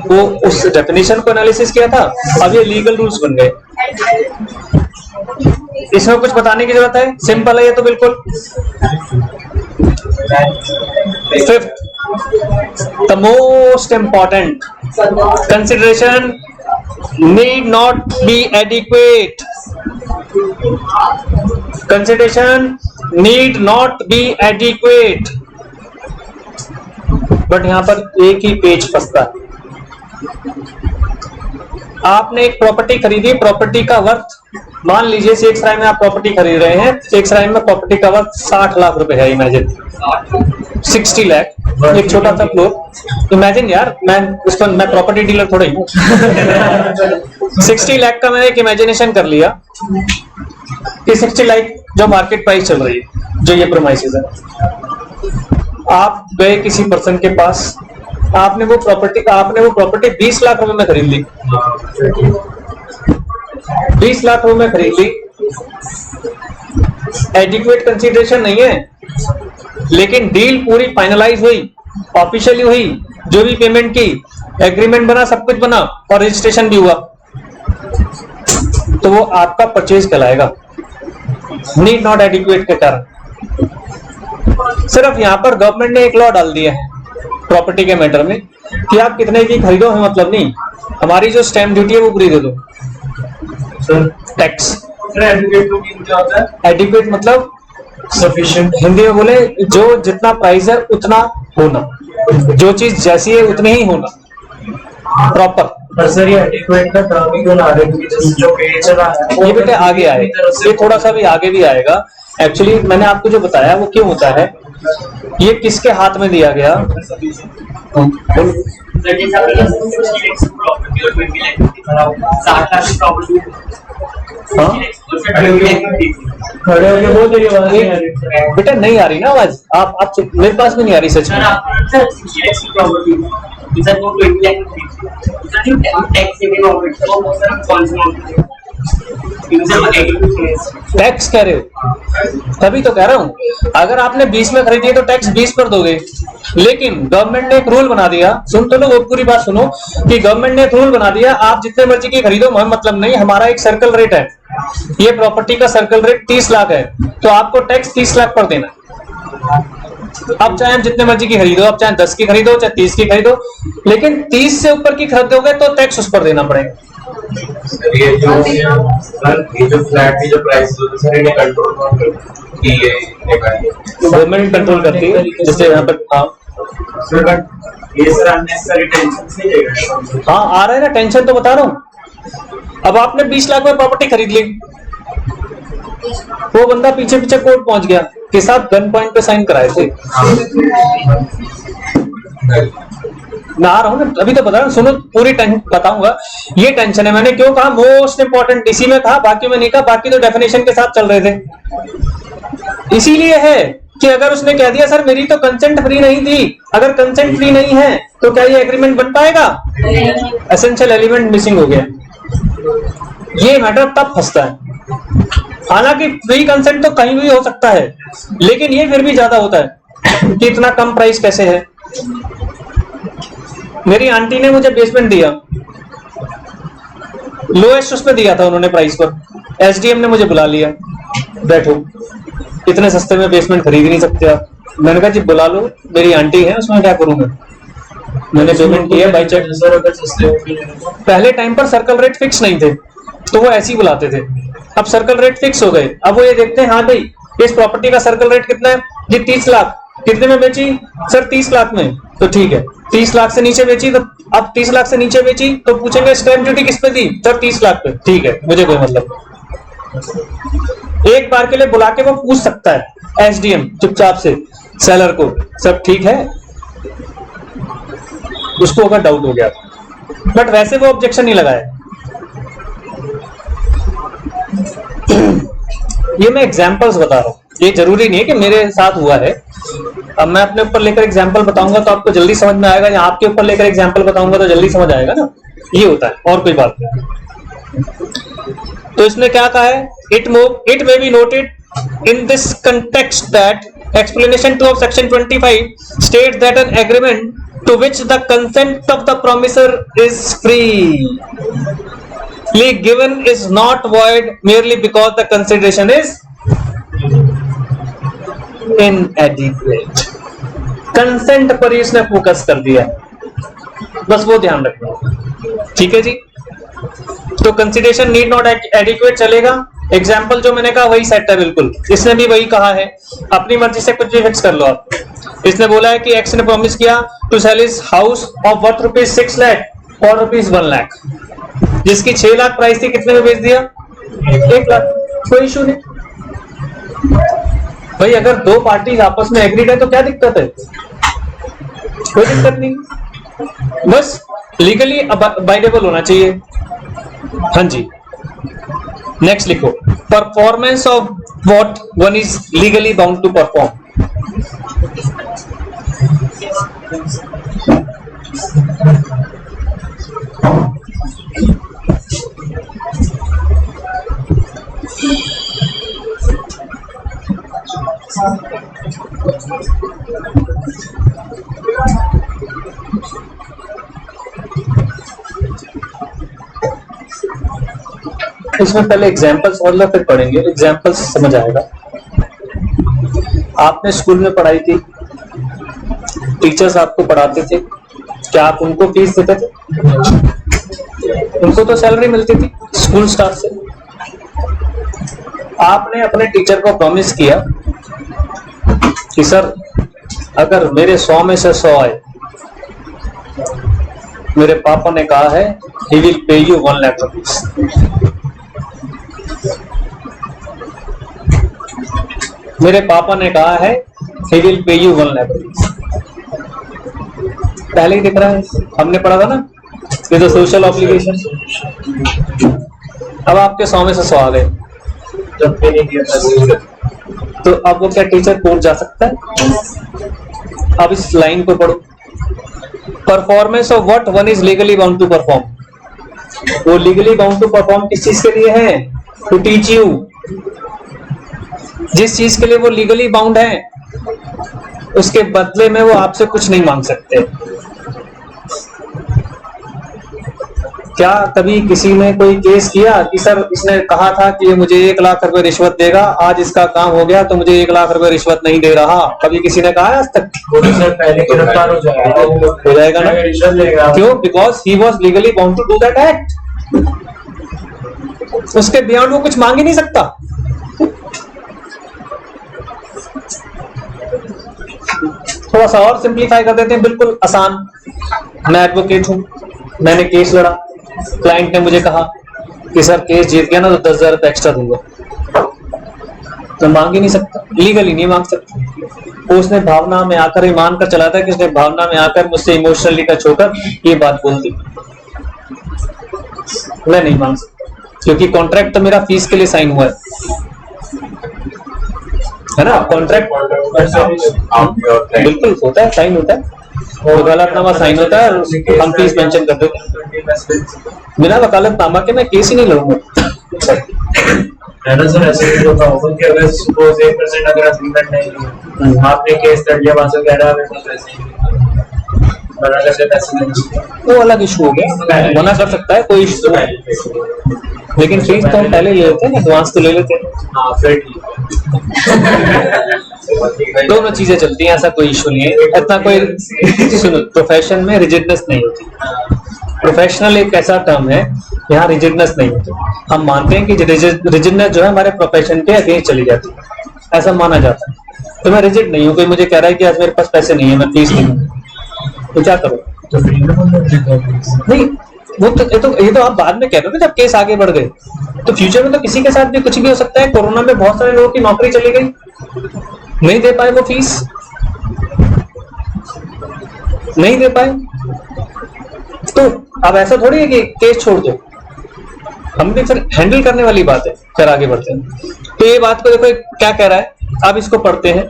वो उस डेफिनेशन को एनालिसिस किया था, अब ये लीगल रूल्स बन गए। इसमें कुछ बताने की जरूरत है, सिंपल है ये तो बिल्कुल। 5th, the most important consideration need not be adequate। Consideration need not be adequate, but यहां पर एक ही पेज फंसता है। आपने एक प्रॉपर्टी खरीदी, प्रॉपर्टी का वर्थ, मान लीजिए सेक्सराय में आप प्रॉपर्टी खरीद रहे हैं, सेक्सराय में प्रॉपर्टी का वर्थ 60 लाख रुपए है, इमेजिन 60 लाख, एक छोटा सा फ्लोर। इमेजिन यार, मैं प्रॉपर्टी डीलर थोड़ा ही हूँ। 60 लाख का मैंने एक इमेजिनेशन कर लिया कि 60 लाख जो मार्केट प्राइस चल रही है, जो ये प्रोमाइसेस है। आप गए किसी पर्सन के पास, आपने वो प्रॉपर्टी 20 लाख रुपए में खरीद ली, 20 लाख रुपए में खरीद ली। एडिक्वेट कंसीडरेशन नहीं है, लेकिन डील पूरी फाइनलाइज हुई, ऑफिशियली हुई, जो भी पेमेंट की, एग्रीमेंट बना, सब कुछ बना और रजिस्ट्रेशन भी हुआ, तो वो आपका परचेज कहलाएगा, नीड नॉट एडिक्वेट के कारण। सिर्फ यहां पर गवर्नमेंट ने एक लॉ डाल दिया है प्रॉपर्टी के मैटर में कि आप कितने की खरीदो हमें मतलब नहीं, हमारी जो स्टैंप ड्यूटी है वो पूरी दे दो। टैक्स एडिक्वेट मतलब सफिशिएंट, हिंदी में बोले जो जितना प्राइस है उतना होना, जो चीज जैसी है उतनी ही होना, प्रॉपर। सर ये एडिक्वेट का टर्म ही क्यों ना आ रहा है, क्योंकि जो पेज है ये बेटे आगे आएगा, ये थोड़ा सा भी आगे भी आएगा। एक्चुअली मैंने आपको जो बताया वो क्यों होता है, ये किसके हाथ में दिया गया, खड़े होके बोल रही है बेटा नहीं आ रही ना आवाज, आप मेरे पास भी नहीं आ रही सच में। सर वो 20 लाख सर जो टैक्स से भी ऑफिस वो बहुत सारा कौन सा टैक्स कह रहे हो, तभी तो कह रहा हूं, अगर आपने 20 में खरीदी है तो टैक्स 20 पर दोगे। लेकिन गवर्नमेंट ने एक रूल बना दिया, सुन तो लो, वो पूरी बात सुनो, कि गवर्नमेंट ने एक रूल बना दिया, आप जितने मर्जी की खरीदो, मतलब नहीं, हमारा एक सर्कल रेट है, ये प्रॉपर्टी का सर्कल रेट 30 लाख है, तो आपको टैक्स 30 लाख पर देना। आप चाहे जितने मर्जी की खरीदो, आप चाहे 10 की खरीदो, चाहे 30 की खरीदो, लेकिन 30 से ऊपर की खरीदोगे तो टैक्स उस पर देना पड़ेगा। ये जो फ्लैट की जो प्राइस होती है सर, इन्हें कंट्रोल कौन करता है? ये गवर्नमेंट कंट्रोल करती है, जैसे यहाँ पर सर ये सर अननेसेसरी टेंशन से जाएगा। हाँ आ रहा है ना, टेंशन तो बता रहा हूँ। अब आपने 20 लाख में प्रॉपर्टी खरीद ली, वो बंदा पीछे पीछे कोर्ट पहुंच गया, के साथ गन पॉइंट पे साइन कराए थे। मैं आ रहा हूँ ना, अभी तो बता रहा हूँ, सुनो पूरी बताऊंगा। ये टेंशन है, मैंने क्यों कहा मोस्ट इंपॉर्टेंट, इसी में कहा, बाकी में नहीं कहा, बाकी तो डेफिनेशन के साथ चल रहे थे। इसीलिए है कि अगर उसने कह दिया सर मेरी तो कंसेंट फ्री नहीं थी, अगर कंसेंट फ्री नहीं है तो क्या ये एग्रीमेंट बन पाएगा? एसेंशियल एलिमेंट मिसिंग हो गया। ये मैटर तब फंसता है। हालांकि फ्री कंसेंट तो कहीं भी हो सकता है, लेकिन ये फिर भी ज्यादा होता है कि इतना कम प्राइस कैसे है। मेरी आंटी ने मुझे बेसमेंट दिया, लोएस्ट उसमें दिया था उन्होंने प्राइस पर, एसडीएम ने मुझे बुला लिया, बैठो इतने सस्ते में बेसमेंट खरीद नहीं सकते आप। मैंने कहा जी बुला लो, मेरी आंटी है, उसमें क्या करूं मैं। मैंने पेमेंट किया बाई चेक। पहले टाइम पर सर्कल रेट फिक्स नहीं थे, तो वो ऐसे ही बुलाते थे। अब सर्कल रेट फिक्स हो गए, अब वो ये देखते हैं, हाँ भाई इस प्रॉपर्टी का सर्कल रेट कितना है जी, 30 लाख। कितने में बेची सर? 30 लाख में। तो ठीक है, 30 लाख से नीचे बेची तो अब 30 लाख से नीचे बेची तो पूछेंगे स्टैंप ड्यूटी किस पे दी? सर 30 लाख पे। ठीक है, मुझे कोई मतलब। एक बार के लिए बुला के वो पूछ सकता है एसडीएम चुपचाप से सेलर को, सब ठीक है, उसको अगर डाउट हो गया। बट वैसे वो ऑब्जेक्शन नहीं लगाए। ये मैं एग्जांपल्स बता रहा हूं, ये जरूरी नहीं है कि मेरे साथ हुआ है। अब मैं अपने ऊपर लेकर एग्जांपल बताऊंगा तो आपको जल्दी समझ में आएगा, या आपके ऊपर लेकर एग्जांपल बताऊंगा तो जल्दी समझ आएगा ना। ये होता है, और कोई बात नहीं। तो इसने क्या कहा है, it may be noted in this context that explanation 2 of section 25 states that an agreement to which the consent of the promisor is freely given is not void merely because the consideration is inadequate। Consent पर इसने focus कर दिया, बस वो ध्यान रखना, ठीक है जी। तो कंसिडरेशन नीड नॉट एडिक्वेट चलेगा। एग्जाम्पल जो मैंने कहा वही सेट है बिल्कुल, इसने भी वही कहा है, अपनी मर्जी से कुछ भी फिक्स कर लो आप। इसने बोला है कि एक्स ने प्रॉमिस किया to sell his house of worth ₹6 lakh और ₹1 लाख, जिसकी 6 लाख प्राइस थी, कितने में बेच दिया? 1 लाख। कोई इशू नहीं भाई, अगर दो पार्टी आपस में एग्रीड है तो क्या दिक्कत है? कोई दिक्कत नहीं, बस लीगली बाइडेबल होना चाहिए। हाँ जी, नेक्स्ट लिखो, performance of what one is legally bound to perform. इसमें पहले एग्जाम्पल्स समझ लो, फिर पढ़ेंगे। एग्जाम्पल्स समझ आएगा। आपने स्कूल में पढ़ाई थी, टीचर्स आपको पढ़ाते थे, क्या आप उनको फीस देते थे? उनको तो सैलरी मिलती थी स्कूल स्टाफ से। आपने अपने टीचर को प्रॉमिस किया कि सर अगर मेरे 100 में से 100 आए, मेरे पापा ने कहा है he will pay you 1 lakh rupees. मेरे पापा ने कहा है he will pay you 1 lakh rupees. पहले ही दिख रहा है, हमने पढ़ा था ना, ये तो सोशल ऑब्लिगेशन। अब आपके 100 में से 100 आ गए, तो अब वो क्या टीचर कोर्ट जा सकता है? अब इस लाइन को पढ़ो, performance of what one is legally bound to perform. वो लीगली बाउंड टू परफॉर्म किस चीज के लिए है? To teach you. जिस चीज के लिए वो लीगली बाउंड है उसके बदले में वो आपसे कुछ नहीं मांग सकते। क्या कभी किसी ने कोई केस किया कि सर इसने कहा था कि ये मुझे 1 लाख रुपए रिश्वत देगा, आज इसका काम हो गया तो मुझे 1 लाख रुपए रिश्वत नहीं दे रहा? कभी किसी ने कहा आज तक? सर पहले गिरफ्तार हो जाएगा ना? क्यों? Because he was legally bound to do that act. उसके बियॉन्ड वो कुछ मांग ही नहीं सकता। थोड़ा सा और सिंप्लीफाई कर देते हैं, बिल्कुल आसान। मैं एडवोकेट हूं, मैंने केस लड़ा, क्लाइंट ने मुझे कहा कि सर केस जीत गया ना तो 10,000 रुपए एक्स्ट्रा दूंगा। तो मांग ही नहीं सकता, लीगली नहीं मांग सकता। तो उसने भावना में आकर, ये मानकर चला था कि उसने भावना में आकर मुझसे इमोशनली टच होकर ये बात बोल दी। मैं नहीं मांग सकता क्योंकि कॉन्ट्रैक्ट तो मेरा फीस के लिए साइन हुआ है ना? कॉन्ट्रैक्ट बिल्कुल होता है, साइन होता है, और वकालतनामा साइन होता है, हम फीस मेंशन कर देते हैं। बिना वकालतनामा के मैं केस ही नहीं लड़ूंगा। सर ऐसे भी होता होगा कि अगर सपोज 1% अगर एग्रीमेंट नहीं है, आपने केस कर लिया, वहां से कह रहा है पैसे वो अलग इशू हो गया, मना कर सकता है, कोई इशू नहीं। लेकिन फीस तो हम पहले ले लेते हैं, एडवांस तो ले लेते हैं। दोनों चीजें चलती हैं, ऐसा कोई इशू नहीं है। इतना कोई सुनो, प्रोफेशन में रिजिडनेस नहीं होती। प्रोफेशनल एक ऐसा टर्म है, यहाँ रिजिडनेस नहीं होती। हम मानते हैं कि रिजिडनेस जो है हमारे प्रोफेशन के अगेंस्ट चली जाती है, ऐसा माना जाता है। तो मैं रिजिड नहीं हूँ। कोई मुझे कह रहा है कि आज मेरे पास पैसे नहीं है, मैं फीस नहीं दूंगा, तो क्या करो? नहीं, वो तो ये तो आप बाद में कह रहे हो ना, जब केस आगे बढ़ गए। तो फ्यूचर में तो किसी के साथ भी कुछ भी हो सकता है। कोरोना में बहुत सारे लोगों की नौकरी चली गई, नहीं दे पाए वो फीस, नहीं दे पाए। तो अब ऐसा थोड़ी है कि केस छोड़ दो, हम भी फिर हैंडल करने वाली बात है। फिर आगे बढ़ते हैं। तो ये बात को देखो क्या कह रहा है, अब इसको पढ़ते हैं।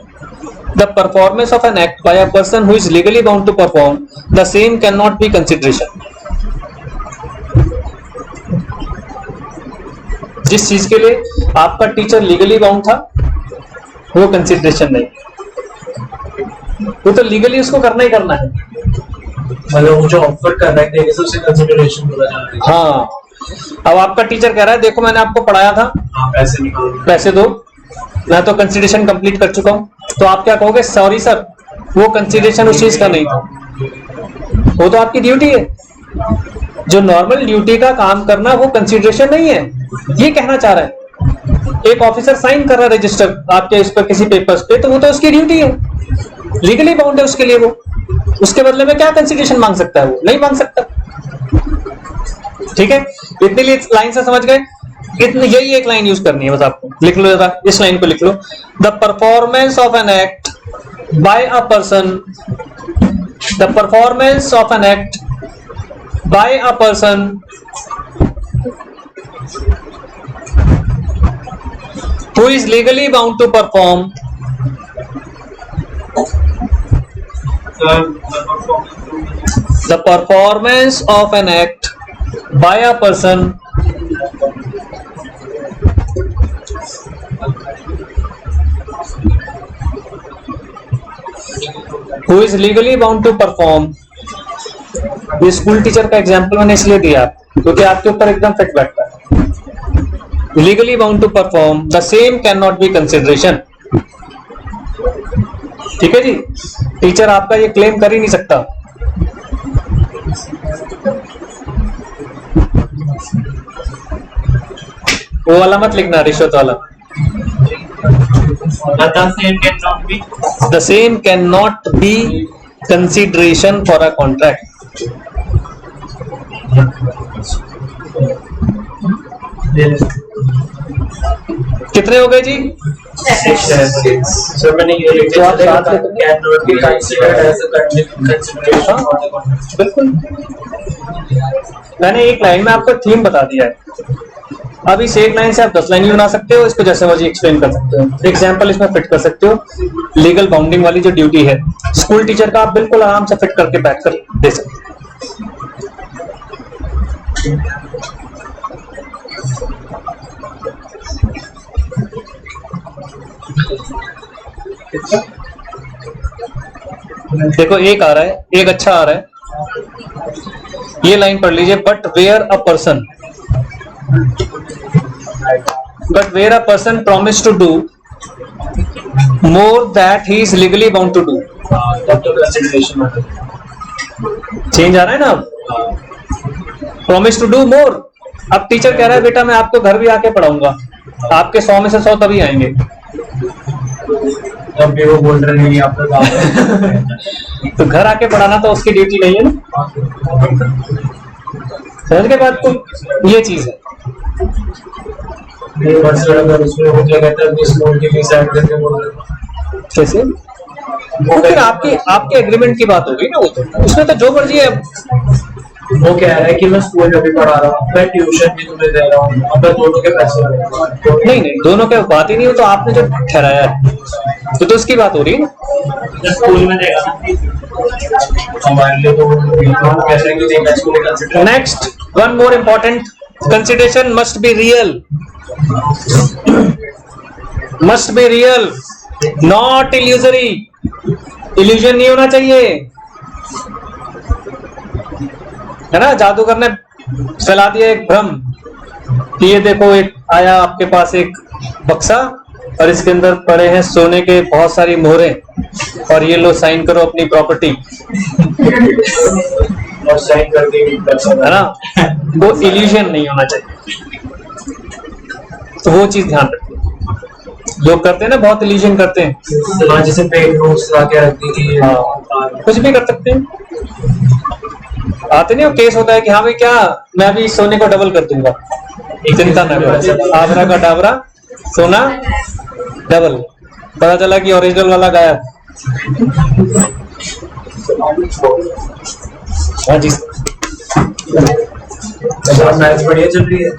The performance of an act by a person who is legally bound to perform the same cannot be consideration. जिस चीज के लिए आपका टीचर लीगली बाउंड था वो कंसिडरेशन नहीं, वो तो लीगली उसको करना ही करना है। मतलब वो जो ऑफर कर रहा है उसे कंसिडरेशन बोला जाता है। हाँ, अब आपका टीचर कह रहा है देखो मैंने आपको पढ़ाया था, पैसे निकालो, पैसे दो, मैं तो कंसिडरेशन कंप्लीट कर चुका हूँ। तो आप क्या कहोगे? सॉरी सर, वो कंसिडरेशन उस चीज का नहीं था, वो तो आपकी ड्यूटी है। जो नॉर्मल ड्यूटी का काम करना वो कंसिडरेशन नहीं है, ये कहना चाह रहा है। एक ऑफिसर साइन कर रहा है रजिस्टर आपके इस पर किसी पेपर्स पे, तो वो तो उसकी ड्यूटी है, लीगली बाउंड है उसके लिए। वो उसके बदले में क्या कंसिडरेशन मांग सकता है? वो नहीं मांग सकता। ठीक है, इतने लिए लाइन से समझ गए? इतनी यही एक लाइन यूज करनी है बस आपको। लिख लो जरा, इस लाइन को लिख लो। The performance of an act by a person, the performance of an act by a person who is legally bound to perform the performance of an act by a person who is legally bound to perform। ये school teacher का example मैंने इसलिए दिया क्योंकि आपके ऊपर एकदम fit बैठता है। Legally bound to perform the same cannot be consideration. ठीक है जी, टीचर आपका ये क्लेम कर ही नहीं सकता। वो वाला मत लिखना, रिश्वत वाला। The same cannot be consideration for a contract. कितने हो गए जी? सर मैंने ये लिखा है cannot be considered as a consideration for the contract. बिल्कुल, मैंने एक लाइन में आपको थीम बता दिया है। अब इस एक लाइन से आप 10 लाइन भी बना सकते हो, इसको जैसे मर्जी एक्सप्लेन कर सकते हो। एग्जाम्पल इसमें फिट कर सकते हो, लीगल बाउंडिंग वाली जो ड्यूटी है स्कूल टीचर का, आप बिल्कुल आराम से फिट करके बैठ कर दे सकते हो। देखो एक आ रहा है, एक अच्छा आ रहा है, ये लाइन पढ़ लीजिए, but where a person promise to do more that he is legally bound to do. Change आ रहा है ना अब, प्रॉमिस टू डू मोर। अब टीचर कह रहा है बेटा मैं आपको घर भी आके पढ़ाऊंगा, आपके 100 में से 100 तभी आएंगे। तब भी वो बोल रहे नहीं आपका काम तो घर आके पढ़ाना तो उसकी ड्यूटी नहीं है ना। समझ के बाद तो ये चीज है। अगर उसमें हो क्या कहता है इस लोन की फीस ऐड करके बोल रहे कैसे वो फिर आपके एग्रीमेंट की बात होगी ना, वो तो उसमें तो जो मर्जी है। वो कह रहा है कि मैं स्कूल में भी पढ़ा रहा हूँ, मैं ट्यूशन भी तुम्हें दे रहा हूँ, अब मैं दोनों के पैसे नहीं नहीं, दोनों के बात ही नहीं हो, तो आपने जो ठहराया है तो उसकी बात हो रही है ना। स्कूल में देगा हमारे लिए तो कैसे कि देगा स्कूल में consider. Next one more important, consideration must be real, must be real not illusory. Illusion नहीं होना चाहिए, है ना। जादूगर ने फैला दिया एक भ्रम कि ये देखो एक आया आपके पास एक बक्सा और इसके अंदर पड़े हैं सोने के बहुत सारी मोहरें और ये लो साइन करो अपनी प्रॉपर्टी, और साइन कर देंगे है ना। वो इल्यूजन नहीं होना चाहिए, तो वो चीज ध्यान रखिए। लोग करते हैं ना, बहुत इल्यूजन करते हैं, जैसे पेन नोट्स ला के रख दी, कुछ भी कर सकते हैं। आते नहीं, वो केस होता है कि हाँ भाई क्या मैं अभी सोने को डबल कर दूंगा, चिंता न करो, आबरा का डाबरा सोना डबल। पता चला कि ओरिजिनल वाला गायब। हाँ जी, मैच बढ़िया चल रही है।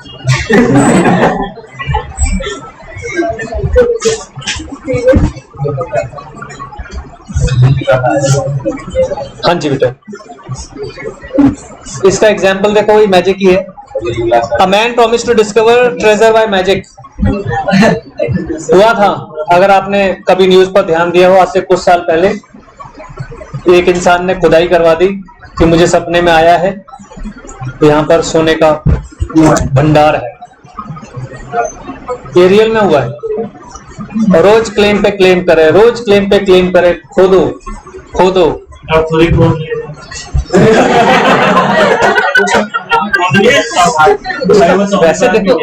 हाँ जी बेटा, इसका एग्जाम्पल देखो, वही मैजिक ही है। A man promise to discover treasure by magic. हुआ था, अगर आपने कभी न्यूज पर ध्यान दिया हो, आज से कुछ साल पहले एक इंसान ने खुदाई करवा दी कि मुझे सपने में आया है यहाँ पर सोने का भंडार है। ये रियल में हुआ है, और रोज क्लेम पे क्लेम करे, रोज क्लेम पे क्लेम करे, खोदो खोदो। अब थोड़ी कौन वैसे देखो,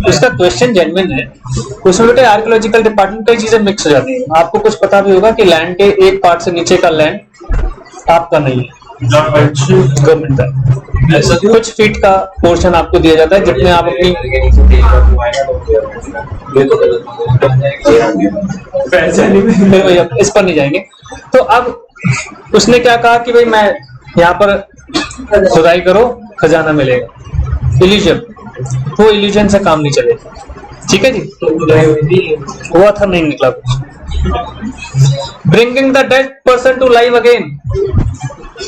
इसका क्वेश्चन जेन्युइन है, उसमें बेटे आर्कियोलॉजिकल डिपार्टमेंट कई चीजें मिक्स हो जाती है। आपको कुछ पता भी होगा कि लैंड के एक पार्ट से नीचे का लैंड आपका नहीं है, गवर्नमेंट का। ऐसा कुछ फीट का पोर्शन आपको दिया जाता है जितने आप अपनी पैसे नहीं, इस पर नहीं जाएंगे। तो अब उसने क्या कहा कि भाई मैं यहाँ पर खुदाई करो, खजाना मिलेगा। इल्यूजन, वो इल्यूजन से काम नहीं चलेगा, ठीक है जी। तो खुदाई हुई थी, हुआ था, नहीं निकला कुछ। Bringing the dead person to live again,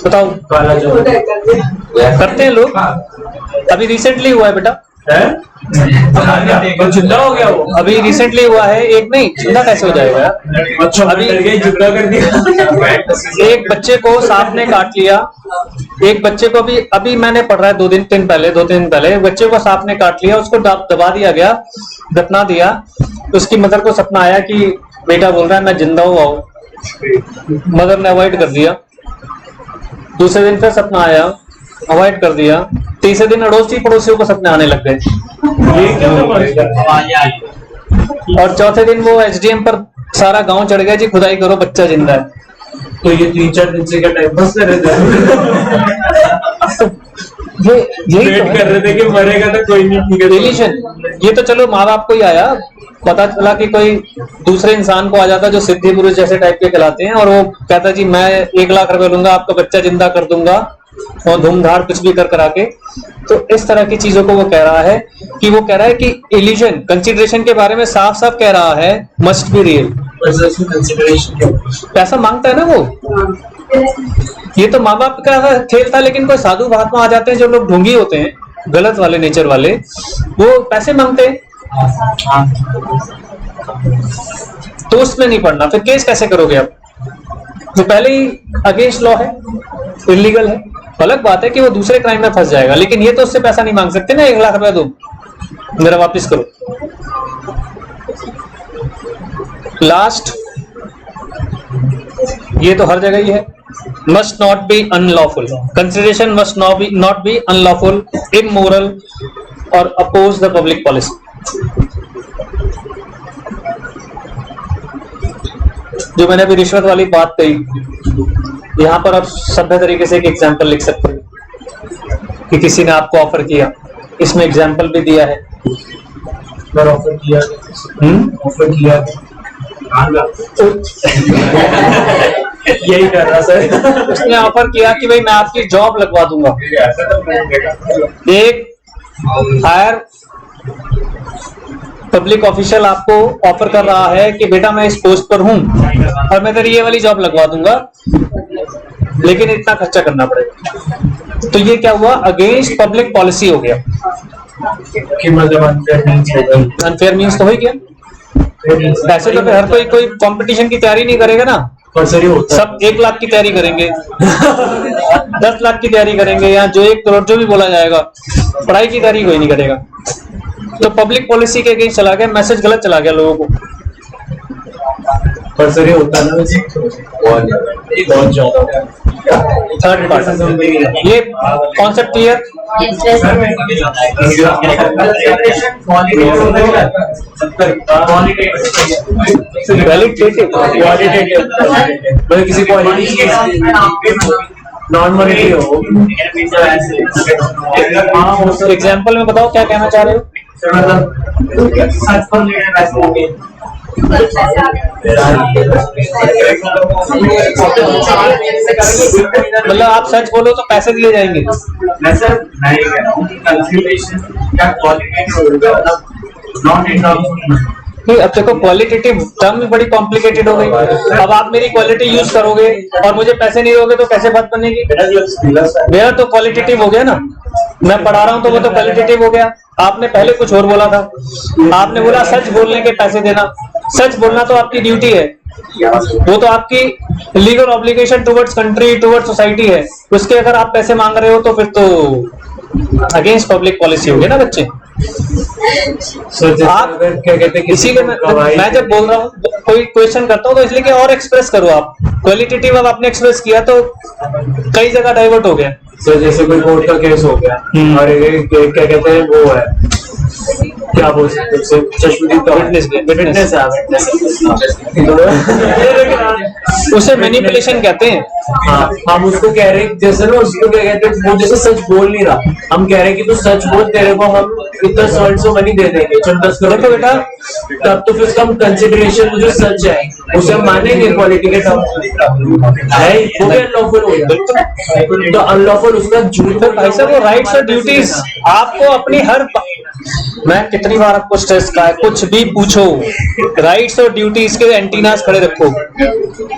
बताओ काला जो करते हैं लोग। अभी रिसेंटली हुआ है बेटा, है जिंदा हो गया वो। अभी रिसेंटली हुआ है, एक नहीं, जिंदा कैसे हो जाएगा। अच्छा, अभी जिंदा कर दिया। एक बच्चे को सांप ने काट लिया, एक बच्चे को अभी मैंने पढ़ रहा है 2-3 दिन पहले एक बच्चे को सांप ने काट लिया, उसको दबा दिया गया, दफना दिया। उसकी मदर को सपना आया कि बेटा बोल रहा है मैं जिंदा हुआ हूँ, मदर ने अवॉइड कर दिया। दूसरे दिन फिर सपना आया, अवॉइड कर दिया। तीसरे दिन अड़ोसी पड़ोसियों को सपने आने लग गए, ये क्या और चौथे दिन वो एसडीएम पर सारा गांव चढ़ गया जी, खुदाई करो बच्चा जिंदा है। तो ये 3-4 दिन से क्या टाइम पास कर रहे थे? यही वेट तो कर रहे थे कि मरेगा तो कोई नहीं, ठीक है। रिलीजन, ये तो चलो माँ बाप को ही आया, पता चला कि कोई दूसरे इंसान को आ जाता जो सिद्धि पुरुष जैसे टाइप के कहलाते हैं, और वो कहता जी मैं 1 लाख रुपए लूंगा, आपका बच्चा जिंदा कर दूंगा, और धूमधाड़ कुछ भी कर करा के। तो इस तरह की चीजों को वो कह रहा है कि इल्यूजन कंसिडरेशन के बारे में साफ साफ कह रहा है मस्ट बी रियल। पैसा मांगता है ना वो, ये तो माँ बाप का खेल था, लेकिन कोई साधु महात्मा आ जाते हैं जो लोग ढोंगी होते हैं, गलत वाले नेचर वाले, वो पैसे मांगते हैं, तो उसमें नहीं पड़ना। फिर केस कैसे करोगे आप? जो पहले ही अगेंस्ट लॉ है, इलीगल है। अलग बात है कि वो दूसरे क्राइम में फंस जाएगा, लेकिन ये तो उससे पैसा नहीं मांग सकते ना, 1 लाख रुपया दो मेरा वापस करो। लास्ट, ये तो हर जगह ही है, must not be unlawful, consideration must not be unlawful, immoral or oppose the public policy। जो मैंने अभी रिश्वत वाली बात कही, यहाँ पर आप सभ्य तरीके से एक एग्जाम्पल लिख सकते हैं कि किसी ने आपको ऑफर किया, इसमें एग्जाम्पल भी दिया है। ऑफर किया यही कर रहा सर। उसने ऑफर किया कि भाई मैं आपकी जॉब लगवा दूंगा। एक हायर पब्लिक ऑफिशियल आपको ऑफर कर रहा है कि बेटा मैं इस पोस्ट पर हूं और मैं तेरी ये वाली जॉब लगवा दूंगा, लेकिन इतना खर्चा करना पड़ेगा। तो ये क्या हुआ? अगेंस्ट पब्लिक पॉलिसी हो गया कि मतलब अनफेयर मीन्स तो हो ही गया। ऐसे तो फिर हर कोई कंपटीशन की तैयारी नहीं करेगा ना, सब 1 लाख की तैयारी करेंगे 10 लाख की तैयारी करेंगे, या जो 1 करोड़ जो भी बोला जाएगा, पढ़ाई की तैयारी कोई नहीं करेगा। तो पब्लिक पॉलिसी के अगेंस्ट चला गया, मैसेज गलत चला गया लोगों को। पर सर ये होता है ना बहुत ज्यादा। थर्ड पार्ट, ये कॉन्सेप्ट क्लियर? किसी क्वालिटी नॉन मॉनिटरी हो। एग्जाम्पल में बताओ क्या कहना चाह रहे हो? मतलब आप सच बोलो तो पैसे दिए जाएंगे? नहीं, अब देखो क्वालिटेटिव टर्म भी बड़ी कॉम्प्लिकेटेड हो गई। अब आप मेरी क्वालिटी यूज करोगे और मुझे पैसे नहीं दोगे तो कैसे बात बनेगी? मेरा तो क्वालिटेटिव हो गया ना, मैं पढ़ा रहा हूँ तो वो तो क्वालिटेटिव हो गया। आपने पहले कुछ और बोला था, आपने बोला सच बोलने के पैसे देना। सच बोलना तो आपकी ड्यूटी है, वो तो आपकी legal obligation towards country, towards society है। उसके अगर आप पैसे मांग रहे हो तो फिर तो अगेंस्ट पब्लिक पॉलिसी हो गया ना बच्चे। आप क्या कहते हैं, इसीलिए मैं जब बोल रहा हूँ कोई क्वेश्चन करता हूँ तो इसलिए कि और एक्सप्रेस करो आप। क्वालिटेटिव अब आपने एक्सप्रेस किया तो कई जगह डाइवर्ट हो गया। सर जैसे कोई कोर्ट का केस हो गया और क्या कहते हैं वो है, क्या बोल सकते हैं, चश्मदीद का विटनेस है, उसे मैनिपुलेशन कहते हैं। हाँ, हम उसको कह रहे हैं जैसे ना, उसको क्या कहते हैं, वो जैसे सच बोल नहीं रहा, हम कह रहे हैं कि तू सच बोल, तेरे को हम इतना सौ मनी दे देंगे, चल 10 करोड़ देखो बेटा, तब तो फिर उसका कंसिडरेशन जो सच है उसे हम मानेंगे क्वालिटी के टर्म है, वो भी अनलॉफुल हो गया। तो अनलॉफुल उसका झूठ। भाई साहब वो राइट्स और ड्यूटीज आपको अपनी हर, मैं कितनी बार आपको स्ट्रेस का है, कुछ भी पूछो राइट्स और ड्यूटीज के एंटीनास खड़े रखो।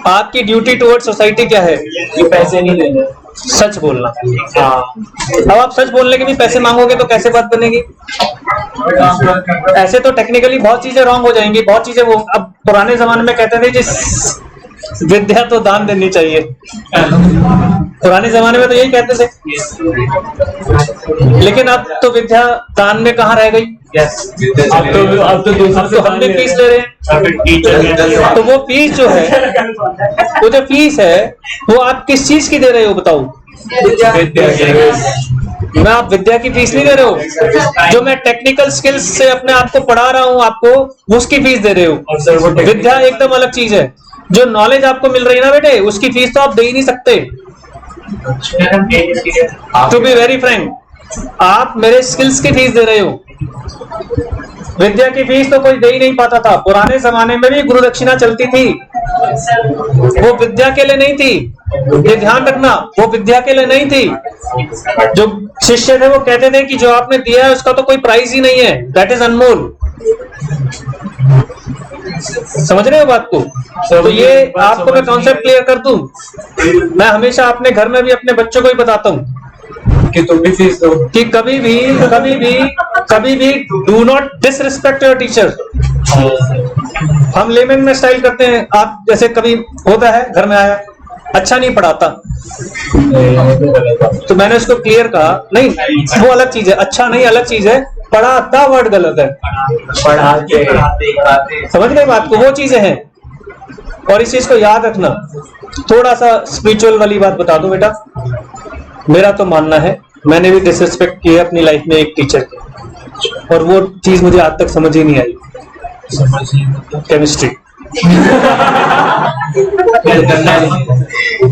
आपकी ड्यूटी टुवर्ड सोसाइटी क्या है? ये पैसे नहीं देने, सच बोलना। हाँ, अब आप सच बोलने के भी पैसे मांगोगे तो कैसे बात बनेगी? ऐसे तो टेक्निकली बहुत चीजें रॉन्ग हो जाएंगी, बहुत चीजें वो। अब पुराने जमाने में कहते थे जिस विद्या तो दान देनी चाहिए, पुराने जमाने में तो यही कहते थे, लेकिन अब तो विद्या दान में कहाँ रह गई? अब तो हमने फीस ले रहे हैं। तो वो फीस जो है, वो जो फीस है वो आप किस चीज की दे रहे हो बताओ? मैं आप विद्या की फीस नहीं दे रहे हो, जो मैं टेक्निकल स्किल्स से अपने आप को पढ़ा रहा हूँ आपको, उसकी फीस दे रहे हो। विद्या एकदम अलग चीज है। जो नॉलेज आपको मिल रही है ना बेटे, उसकी फीस तो आप दे ही नहीं सकते। टू बी वेरी फ्रैंक, आप मेरे स्किल्स की फीस दे रहे हो, विद्या की फीस तो कोई दे ही नहीं पाता था। पुराने जमाने में भी गुरु दक्षिणा चलती थी, वो विद्या के लिए नहीं थी, ये ध्यान रखना, वो विद्या के लिए नहीं थी। जो शिष्य थे वो कहते थे कि जो आपने दिया है उसका तो कोई प्राइस ही नहीं है, दैट इज अनमोल। समझ रहे हो बात को? तो ये आपको मैं कॉन्सेप्ट क्लियर कर दूं। मैं हमेशा अपने घर में भी अपने बच्चों को ही बताता हूं कि तुम भी फीस दो, कि कभी भी do not disrespect your teacher. हम लेमन में स्टाइल करते हैं, आप जैसे कभी होता है घर में आया अच्छा नहीं पढ़ाता, तो मैंने उसको क्लियर कहा नहीं वो अलग चीज है, अच्छा नहीं अलग चीज है, पढ़ाता वर्ड गलत है, पढ़ाते समझ गए बात को? वो चीजें हैं और इस चीज को याद रखना। थोड़ा सा स्पिरिचुअल वाली बात बता दूं बेटा, मेरा तो मानना है मैंने भी डिसरिस्पेक्ट किया अपनी लाइफ में एक टीचर की, और वो चीज मुझे आज तक समझ ही नहीं आई, केमिस्ट्री।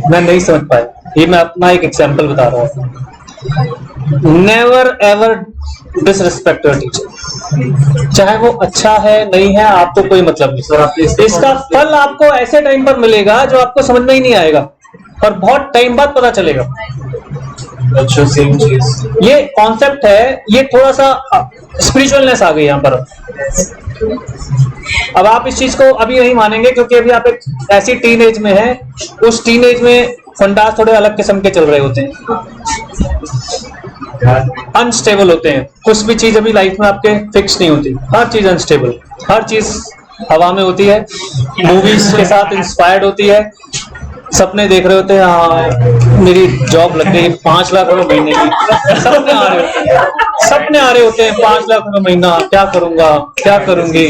मैं नहीं समझ पाया, ये मैं अपना एक एग्जांपल बता रहा हूँ। Never ever disrespect your teacher, चाहे वो अच्छा है नहीं है आपको कोई मतलब नहीं। इसका फल आपको ऐसे टाइम पर मिलेगा जो आपको समझ में ही नहीं आएगा और बहुत टाइम बाद पता चलेगा। अच्छा, सेम चीज ये कॉन्सेप्ट है, ये थोड़ा सा स्पिरिचुअलनेस आ गई यहाँ पर। अब आप इस चीज को अभी नहीं मानेंगे क्योंकि अभी आप एक ऐसी टीन एज में हैं, उस टीन एज में फंडास थोड़े अलग किस्म के चल रहे होते हैं, अनस्टेबल होते हैं। कुछ भी चीज अभी लाइफ में आपके फिक्स नहीं होती, हर चीज अनस्टेबल, हर चीज हवा में होती है, मूवीज के साथ इंस्पायर्ड होती है, सपने देख रहे होते हैं, हाँ मेरी जॉब लग गई 5 लाख रुपए महीने की, सपने आ रहे होते हैं, सपने आ रहे होते हैं 5 लाख रुपए महीना, क्या करूंगा क्या करूंगी,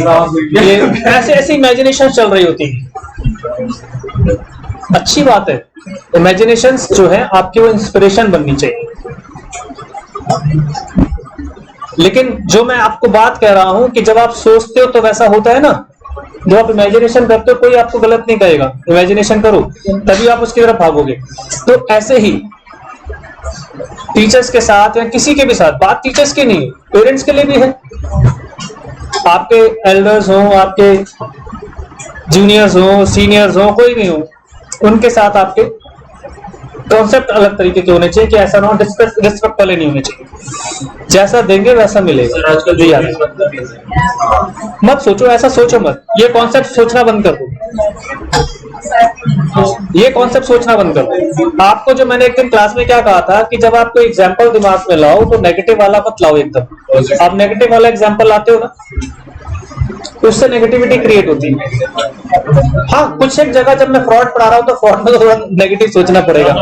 ये ऐसे ऐसी इमेजिनेशन चल रही होती है। अच्छी बात है, इमेजिनेशंस जो है आपकी वो इंस्पिरेशन बननी चाहिए, लेकिन जो मैं आपको बात कह रहा हूं कि जब आप सोचते हो तो वैसा होता है ना, जब आप इमेजिनेशन करते हो कोई आपको गलत नहीं कहेगा, इमेजिनेशन करो तभी आप उसकी तरफ भागोगे। तो ऐसे ही टीचर्स के साथ या किसी के भी साथ, बात टीचर्स की नहीं पेरेंट्स के लिए भी है, आपके एल्डर्स हो, आपके जूनियर्स हो, सीनियर्स हो, कोई भी हो, उनके साथ आपके कॉन्सेप्ट अलग तरीके के होने चाहिए कि ऐसा ना हो रिस्पेक्ट वाले नहीं होने चाहिए, जैसा देंगे वैसा मिलेगा। आजकल जो याद मत सोचो, ऐसा सोचो मत, ये कॉन्सेप्ट सोचना बंद कर दो, ये कॉन्सेप्ट सोचना बंद कर दो। आपको जो मैंने एक दिन क्लास में क्या कहा था कि जब आप कोई एग्जाम्पल दिमाग में लाओ तो नेगेटिव वाला मत लाओ एकदम। आप नेगेटिव वाला एग्जाम्पल लाते हो ना तो उससे नेगेटिविटी क्रिएट होती है। हाँ, कुछ एक जगह जब मैं फ्रॉड पढ़ा रहा हूँ तो फ्रॉड में थोड़ा नेगेटिव सोचना पड़ेगा,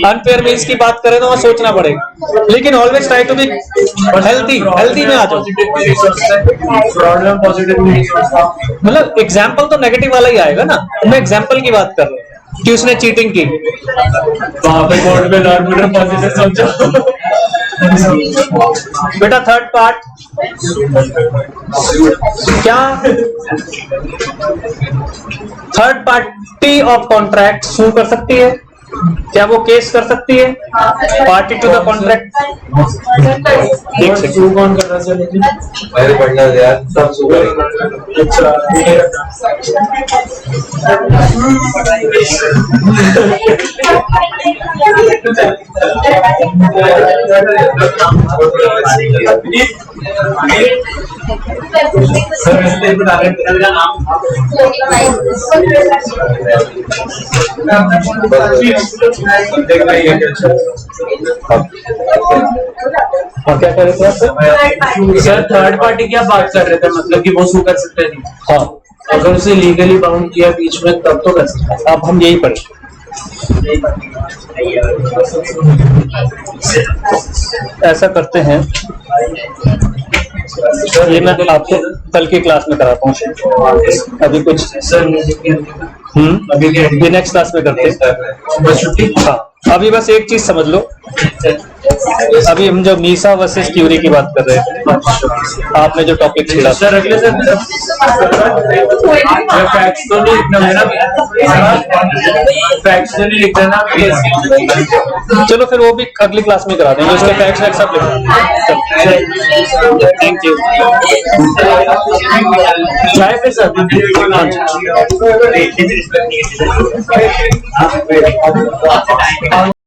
अनफेयर मीन्स की बात करें तो वहाँ सोचना पड़ेगा, लेकिन always try to be healthy में आ जाओ। फ्रॉड में पॉजिटिव नहीं, मतलब एग्जाम्पल तो नेगेटिव वाला ही आएगा ना, मैं एग्जाम्पल की बात कर रहा हूँ कि उसने चीटिंग की, वहां पे कोर्ट में नॉर्मल पॉजिटिव समझो। बेटा थर्ड पार्ट क्या, थर्ड पार्टी ऑफ कॉन्ट्रैक्ट सू कर सकती है क्या, वो केस कर सकती है पार्टी टू द कॉन्ट्रैक्ट? एक सेकंड, कौन कर रहा है लेकिन मेरे पढ़ना यार सब सुबह और क्या कर रहे थे आप सर? थर्ड पार्टी क्या बात कर रहे थे, मतलब कि वो सू कर सकते थे? हाँ, अगर उसे लीगली बाउंड किया बीच में तब तो कर सकते हैं। अब हम यही पढ़े, ऐसा करते हैं, ये मैं आपको कल की क्लास में कराता हूँ, अभी कुछ अभी ये नेक्स्ट क्लास में करते हैं। बस छुट्टी। हाँ, अभी बस एक चीज समझ लो, अभी हम जो मीसा वर्सेस क्यूरी की बात कर रहे थे, आपने जो टॉपिक छिड़ा सर अगले सर फैक्ट्स तो नहीं लिखना है ना, फैक्ट्स तो नहीं लिखना ना, चलो फिर वो भी अगली क्लास में करा देंगे, उसके फैक्ट्स सब लिखना। Thank you. चाय पे सर? हाँ।